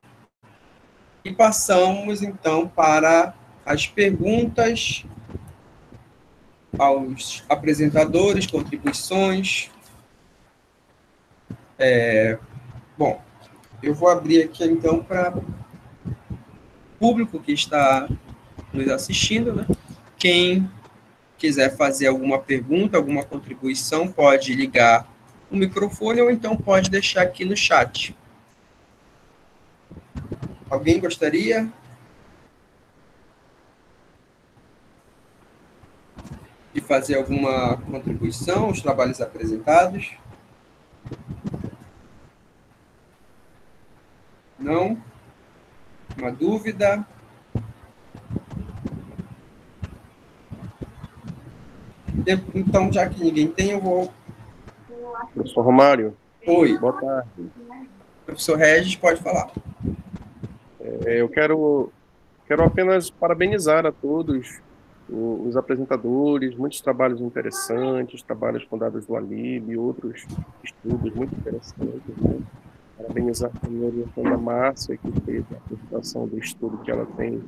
E passamos, então, para as perguntas aos apresentadores, contribuições. Bom, eu vou abrir aqui, então, para o público que está nos assistindo, né? Quem quiser fazer alguma pergunta, alguma contribuição, pode ligar o microfone ou então pode deixar aqui no chat. Alguém gostaria de fazer alguma contribuição aos trabalhos apresentados? Não? Uma dúvida? Então, já que ninguém tem, eu vou... Professor Romário. Oi. Boa tarde. Professor Regis, pode falar. Eu quero apenas parabenizar a todos os apresentadores, muitos trabalhos interessantes, trabalhos fundados do Alib, outros estudos muito interessantes, né? Parabenizar também a orientanda Márcia, que fez a apresentação do estudo que ela tem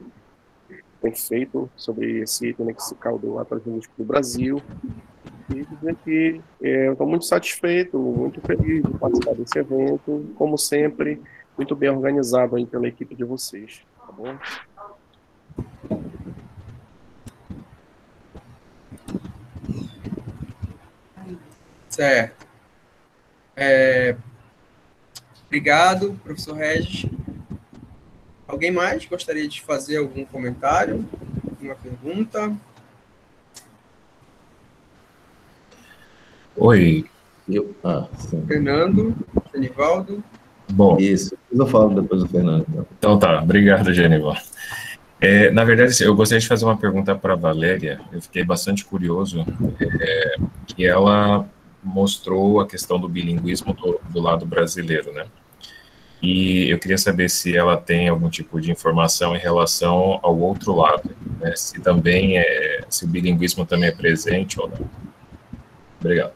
feito sobre esse item lexical do Atlas Linguístico do Brasil. E dizer que eu estou muito satisfeito, muito feliz de participar desse evento, como sempre, muito bem organizado aí pela equipe de vocês, tá bom? Certo. Obrigado, professor Regis. Alguém mais gostaria de fazer algum comentário, alguma pergunta? Oi. Sim. Fernando, Genivaldo. Bom. Isso, eu falo depois do Fernando. Então tá, obrigado, Genival. Na verdade, eu gostaria de fazer uma pergunta para a Valéria. Eu fiquei bastante curioso, que ela mostrou a questão do bilinguismo do lado brasileiro, né? E eu queria saber se ela tem algum tipo de informação em relação ao outro lado, né? Se também se o bilinguismo também é presente ou não. Obrigado.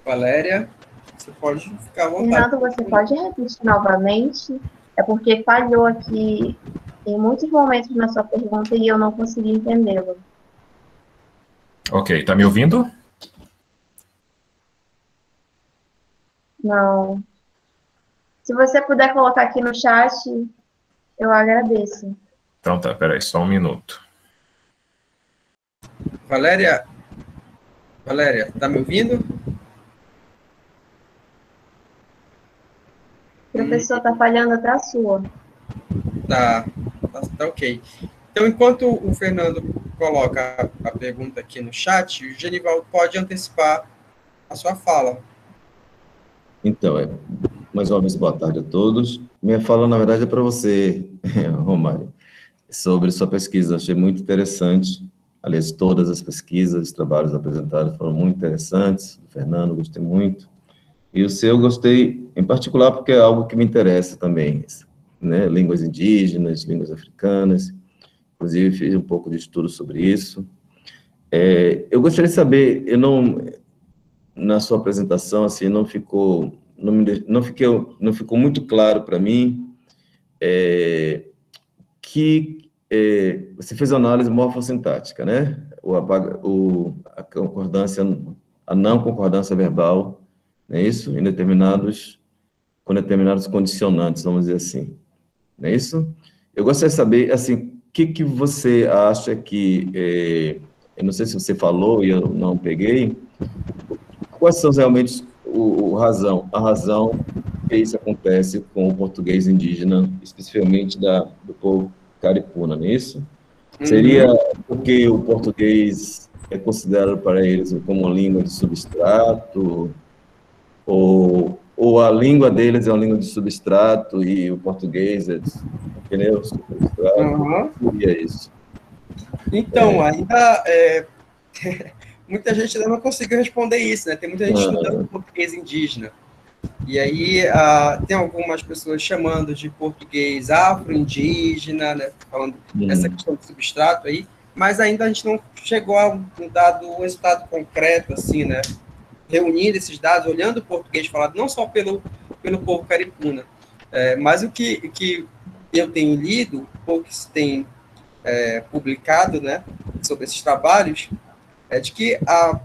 Valéria, você pode ficar à vontade. Renato, você pode repetir novamente? É porque falhou aqui em muitos momentos na sua pergunta e eu não consegui entendê-lo. Ok, tá me ouvindo? Não. Se você puder colocar aqui no chat, eu agradeço. Então tá, peraí, só um minuto. Valéria, tá me ouvindo? Professor, tá falhando até a sua. Tá ok. Então, enquanto o Fernando coloca a pergunta aqui no chat, o Genivaldo pode antecipar a sua fala. Então, mais uma vez, boa tarde a todos. Minha fala, na verdade, é para você, Romário, sobre sua pesquisa. Achei muito interessante. Aliás, todas as pesquisas, os trabalhos apresentados foram muito interessantes. O Fernando, gostei muito. E o seu, gostei, em particular, porque é algo que me interessa também, né? Línguas indígenas, línguas africanas. Inclusive, fiz um pouco de estudo sobre isso. Eu gostaria de saber, na sua apresentação, assim, não ficou muito claro para mim que você fez análise morfossintática, né? A não concordância verbal, não é isso? Com determinados condicionantes, vamos dizer assim, não é isso? Eu gostaria de saber, assim, o que você acha que, eu não sei se você falou e eu não peguei, quais são realmente a razão que isso acontece com o português indígena, especificamente do povo caripuna, não é isso? Seria porque o português é considerado para eles como uma língua de substrato, ou a língua deles é uma língua de substrato e o português é de substrato? Seria isso? Então, ainda... muita gente ainda não conseguiu responder isso, né? Tem muita gente estudando português indígena. E aí tem algumas pessoas chamando de português afro-indígena, né? Falando dessa questão do substrato aí, mas ainda a gente não chegou a um resultado concreto, assim, né? Reunindo esses dados, olhando o português falado não só pelo povo caripuna, mas o que eu tenho lido, ou que se tem publicado, né, sobre esses trabalhos, é de que a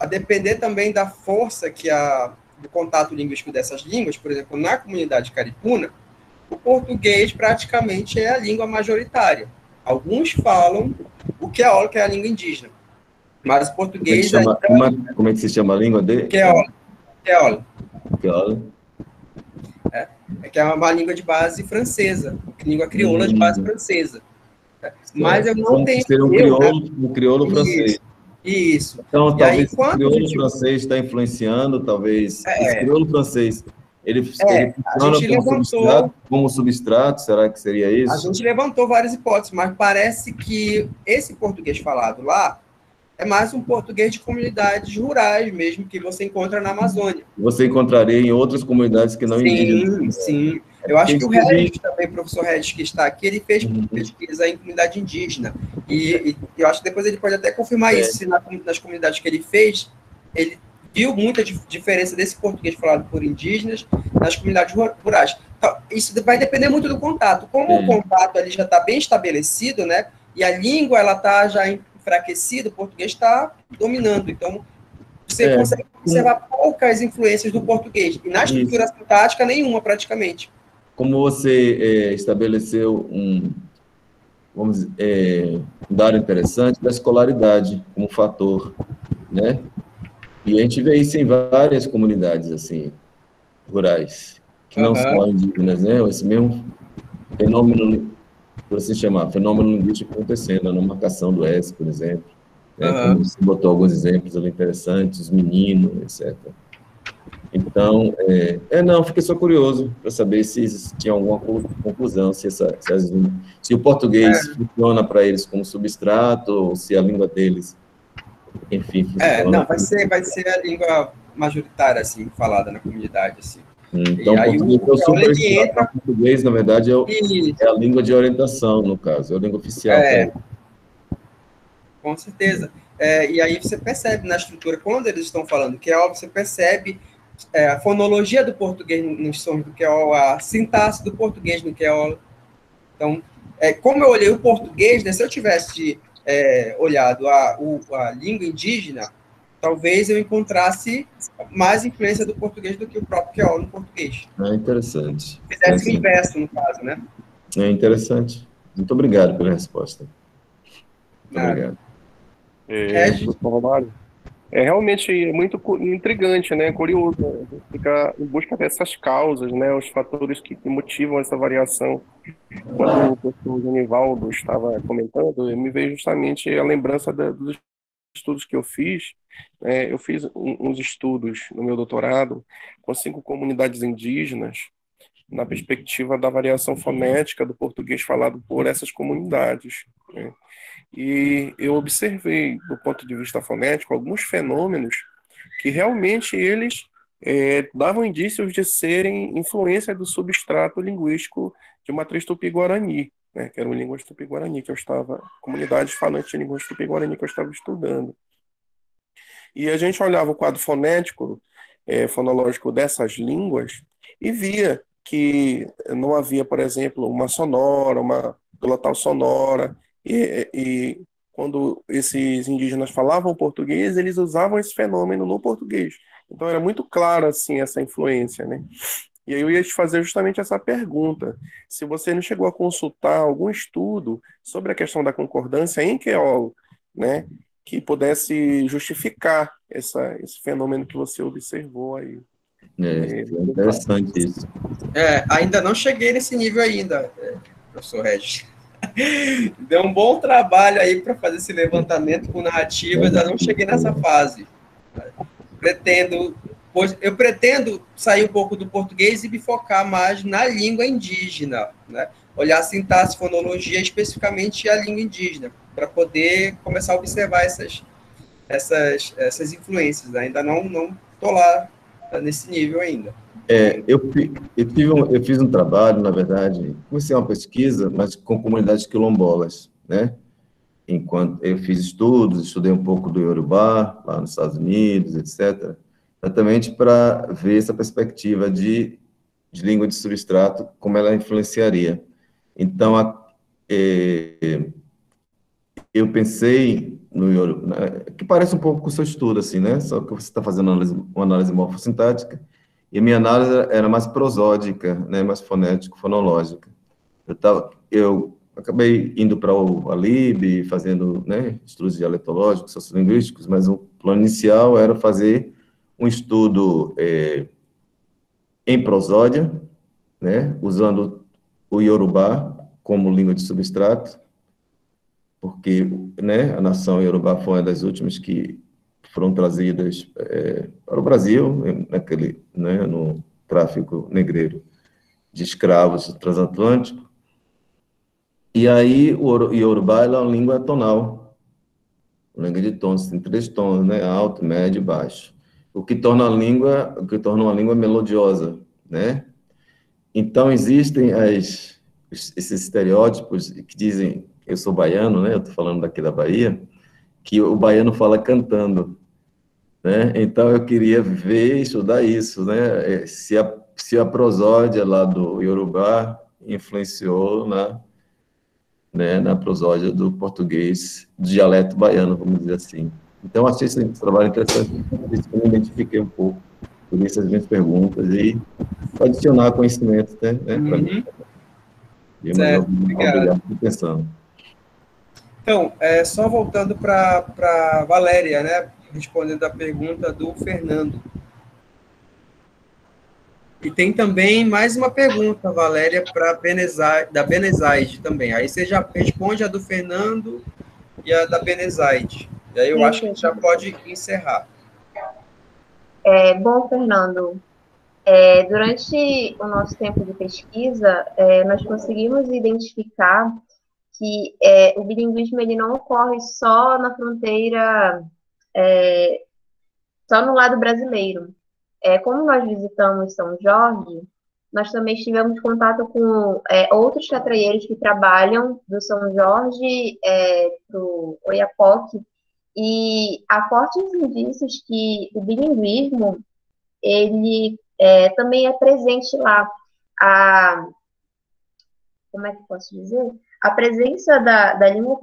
depender também da força do contato linguístico dessas línguas, por exemplo, na comunidade caripuna, o português praticamente é a língua majoritária. Alguns falam o queolo, que é a língua indígena, mas o português... Como é que se chama a língua dele? Queolo. Queolo. Que é uma língua de base francesa, língua crioula de base francesa. Mas eu não Como tenho... seria um crioulo francês. Isso. Então, E talvez aí, quando o crioulo francês está influenciando, talvez... Esse crioulo francês, ele a funciona gente levantou... como substrato, será que seria A isso? gente levantou várias hipóteses, mas parece que esse português falado lá é mais um português de comunidades rurais mesmo, que você encontra na Amazônia. Você encontraria em outras comunidades que não indígenas. Sim. Eu acho que o Regis também, o professor Regis, que está aqui, ele fez pesquisa em comunidade indígena. E eu acho que depois ele pode até confirmar isso, se nas comunidades que ele fez, ele viu muita diferença desse português falado por indígenas nas comunidades rurais. Então, isso vai depender muito do contato. Como o contato ali já está bem estabelecido, né? E a língua ela está já enfraquecida, o português está dominando. Então, você consegue observar poucas influências do português. E na estrutura sintática, nenhuma, praticamente. Como você estabeleceu um dado interessante da escolaridade como fator, né? E a gente vê isso em várias comunidades, assim, rurais, que não são indígenas, né? Esse mesmo fenômeno, por assim chamar, fenômeno linguístico acontecendo, na marcação do S, por exemplo, né? Como você botou alguns exemplos ali interessantes, os meninos, etc. Então, não, fiquei só curioso para saber se tinha alguma conclusão, se o português funciona para eles como substrato, ou se a língua deles, enfim, funciona. Não, vai ser a língua majoritária, assim, falada na comunidade, assim. Então, e aí, o português, na verdade, é a língua de orientação, no caso, é a língua oficial. Com certeza. E aí você percebe na estrutura, quando eles estão falando que é óbvio, você percebe a fonologia do português nos sons do queol, a sintaxe do português no queol. Então, como eu olhei o português, né, se eu tivesse olhado a língua indígena, talvez eu encontrasse mais influência do português do que o próprio queol no português. Interessante. Fizesse o inverso, no caso, né? É interessante. Muito obrigado pela resposta. Muito obrigado. Romário, realmente muito intrigante, né? Curioso, ficar em busca dessas causas, né? Os fatores que motivam essa variação. Quando o professor Genivaldo estava comentando, me veio justamente a lembrança dos estudos que eu fiz. Eu fiz uns estudos no meu doutorado com 5 comunidades indígenas, na perspectiva da variação fonética do português falado por essas comunidades, né? E eu observei, do ponto de vista fonético, alguns fenômenos que realmente eles davam indícios de serem influência do substrato linguístico de matriz tupi-guarani, né, que eram línguas tupi-guarani, que eu estava, comunidades falantes de línguas tupi-guarani que eu estava estudando. E a gente olhava o quadro fonético, fonológico dessas línguas e via que não havia, por exemplo, uma sonora, uma glotal sonora, e quando esses indígenas falavam português, eles usavam esse fenômeno no português. Então era muito claro assim essa influência, né? E aí eu ia te fazer justamente essa pergunta: se você não chegou a consultar algum estudo sobre a questão da concordância em queol, né, que pudesse justificar esse fenômeno que você observou aí. É interessante isso. Ainda não cheguei nesse nível ainda, professor Regis. Deu um bom trabalho aí para fazer esse levantamento com narrativas, ainda não cheguei nessa fase. Eu pretendo sair um pouco do português e me focar mais na língua indígena, né? Olhar a sintaxe, fonologia, especificamente a língua indígena, para poder começar a observar essas influências, né? Ainda não estou lá nesse nível ainda. Eu fiz um trabalho, na verdade, comecei uma pesquisa, mas com comunidades quilombolas, né? Enquanto eu fiz estudei um pouco do Iorubá, lá nos Estados Unidos, etc., exatamente para ver essa perspectiva de língua de substrato, como ela influenciaria. Então, eu pensei no Iorubá, que parece um pouco com o seu estudo, assim, né? Só que você está fazendo uma análise morfossintática, e a minha análise era mais prosódica, né? Mais fonético-fonológica. Eu acabei indo para o ALIB, fazendo, né, estudos dialetológicos, sociolinguísticos, mas o plano inicial era fazer um estudo em prosódia, né, usando o Iorubá como língua de substrato, porque, né, a nação Iorubá foi uma das últimas que foram trazidas para o Brasil, né, no tráfico negreiro de escravos transatlântico. E aí o Iorubá é uma língua tonal, uma língua de tons, tem 3 tons, né, alto, médio e baixo. O que torna uma língua melodiosa, né? Então existem esses estereótipos que dizem, eu sou baiano, né? Eu estou falando daqui da Bahia, que o baiano fala cantando, né? Então eu queria ver, estudar isso, né? Se a prosódia lá do Iorubá influenciou na prosódia do português, do dialeto baiano, vamos dizer assim. Então achei esse trabalho interessante, por isso que eu me identifiquei um pouco, por isso as minhas perguntas, e adicionar conhecimento, né, para mim. Certo, obrigado. Por atenção. Então, só voltando para Valéria, né, respondendo a pergunta do Fernando. E tem também mais uma pergunta, Valéria, da Benezaide também. Aí você já responde a do Fernando e a da Benezaide. E aí eu acho que já pode encerrar. Bom, Fernando, durante o nosso tempo de pesquisa, nós conseguimos identificar que o bilinguismo ele não ocorre só na fronteira, só no lado brasileiro. Como nós visitamos São Jorge, nós também tivemos contato com outros catraieiros que trabalham do São Jorge para o Oiapoque, e há fortes indícios que o bilinguismo ele também é presente lá. Como é que eu posso dizer? A presença da língua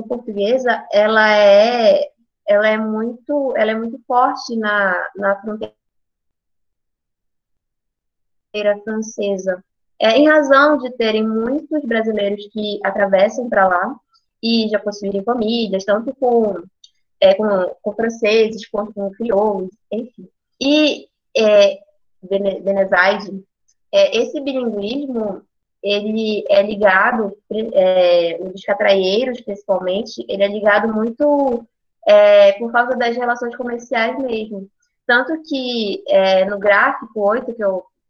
portuguesa, ela é muito forte na fronteira francesa. Em razão de terem muitos brasileiros que atravessam para lá e já possuírem famílias, tanto com franceses quanto com crioulos, enfim. E Benezaide, esse bilinguismo, ele é ligado, os catraieiros, principalmente, ele é ligado muito por causa das relações comerciais mesmo. Tanto que no gráfico 8,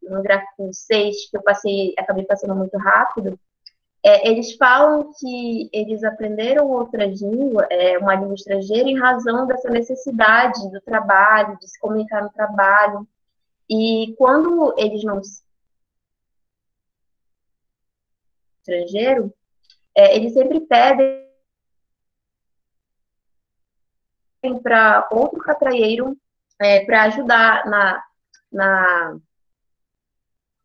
no gráfico 6, que eu acabei passando muito rápido, eles falam que eles aprenderam outra língua, uma língua estrangeira, em razão dessa necessidade do trabalho, de se comunicar no trabalho. E quando eles não estrangeiro, eles sempre pedem para outro catraieiro para ajudar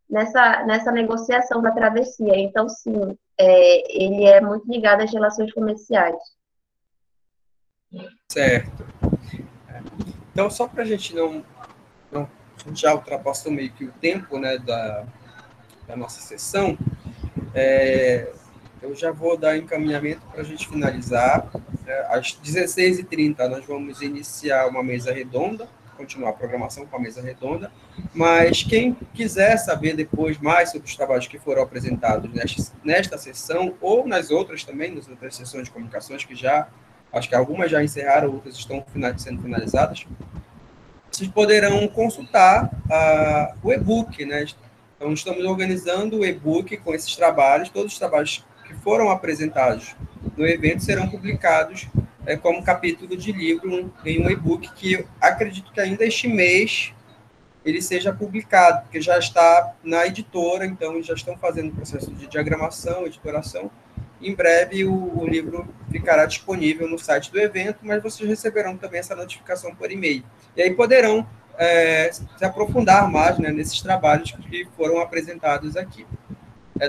nessa negociação da travessia. Então, sim, ele é muito ligado às relações comerciais. Certo. Então, só para a gente não a gente já ultrapassou meio que o tempo, né, da nossa sessão, eu já vou dar encaminhamento para a gente finalizar. Às 16h30 nós vamos iniciar uma mesa redonda, continuar a programação com a mesa redonda, mas quem quiser saber depois mais sobre os trabalhos que foram apresentados nesta sessão, ou nas outras também, nas outras sessões de comunicações, que acho que algumas já encerraram, outras estão sendo finalizadas, vocês poderão consultar o e-book, né? Então, estamos organizando o e-book com esses trabalhos. Todos os trabalhos que foram apresentados no evento serão publicados como capítulo de livro em um e-book que eu acredito que ainda este mês ele seja publicado, porque já está na editora, então já estão fazendo o processo de diagramação, editoração. Em breve o livro ficará disponível no site do evento, mas vocês receberão também essa notificação por e-mail. E aí poderão se aprofundar mais, né, nesses trabalhos que foram apresentados aqui.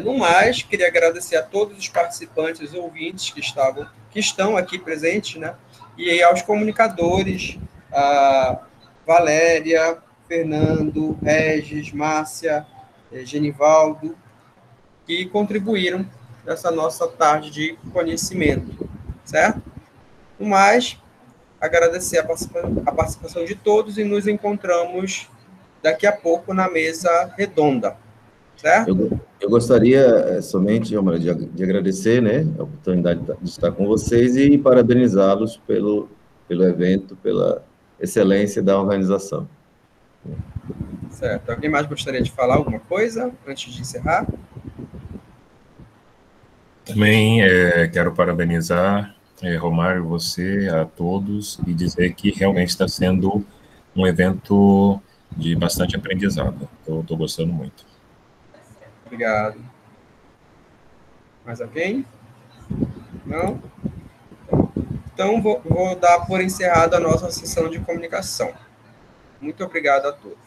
No mais, queria agradecer a todos os participantes, ouvintes que estão aqui presentes, né, e aos comunicadores, a Valéria, Fernando, Regis, Márcia, Genivaldo, que contribuíram nessa nossa tarde de conhecimento, certo? No mais, agradecer a participação de todos e nos encontramos daqui a pouco na mesa redonda, certo? Eu gostaria somente, Romário, de agradecer, né, a oportunidade de estar com vocês e parabenizá-los pelo evento, pela excelência da organização. Certo. Alguém mais gostaria de falar alguma coisa antes de encerrar? Também quero parabenizar, Romário, você, a todos, e dizer que realmente está sendo um evento de bastante aprendizado. Estou gostando muito. Obrigado. Mais alguém? Não? Então, vou dar por encerrada a nossa sessão de comunicação. Muito obrigado a todos.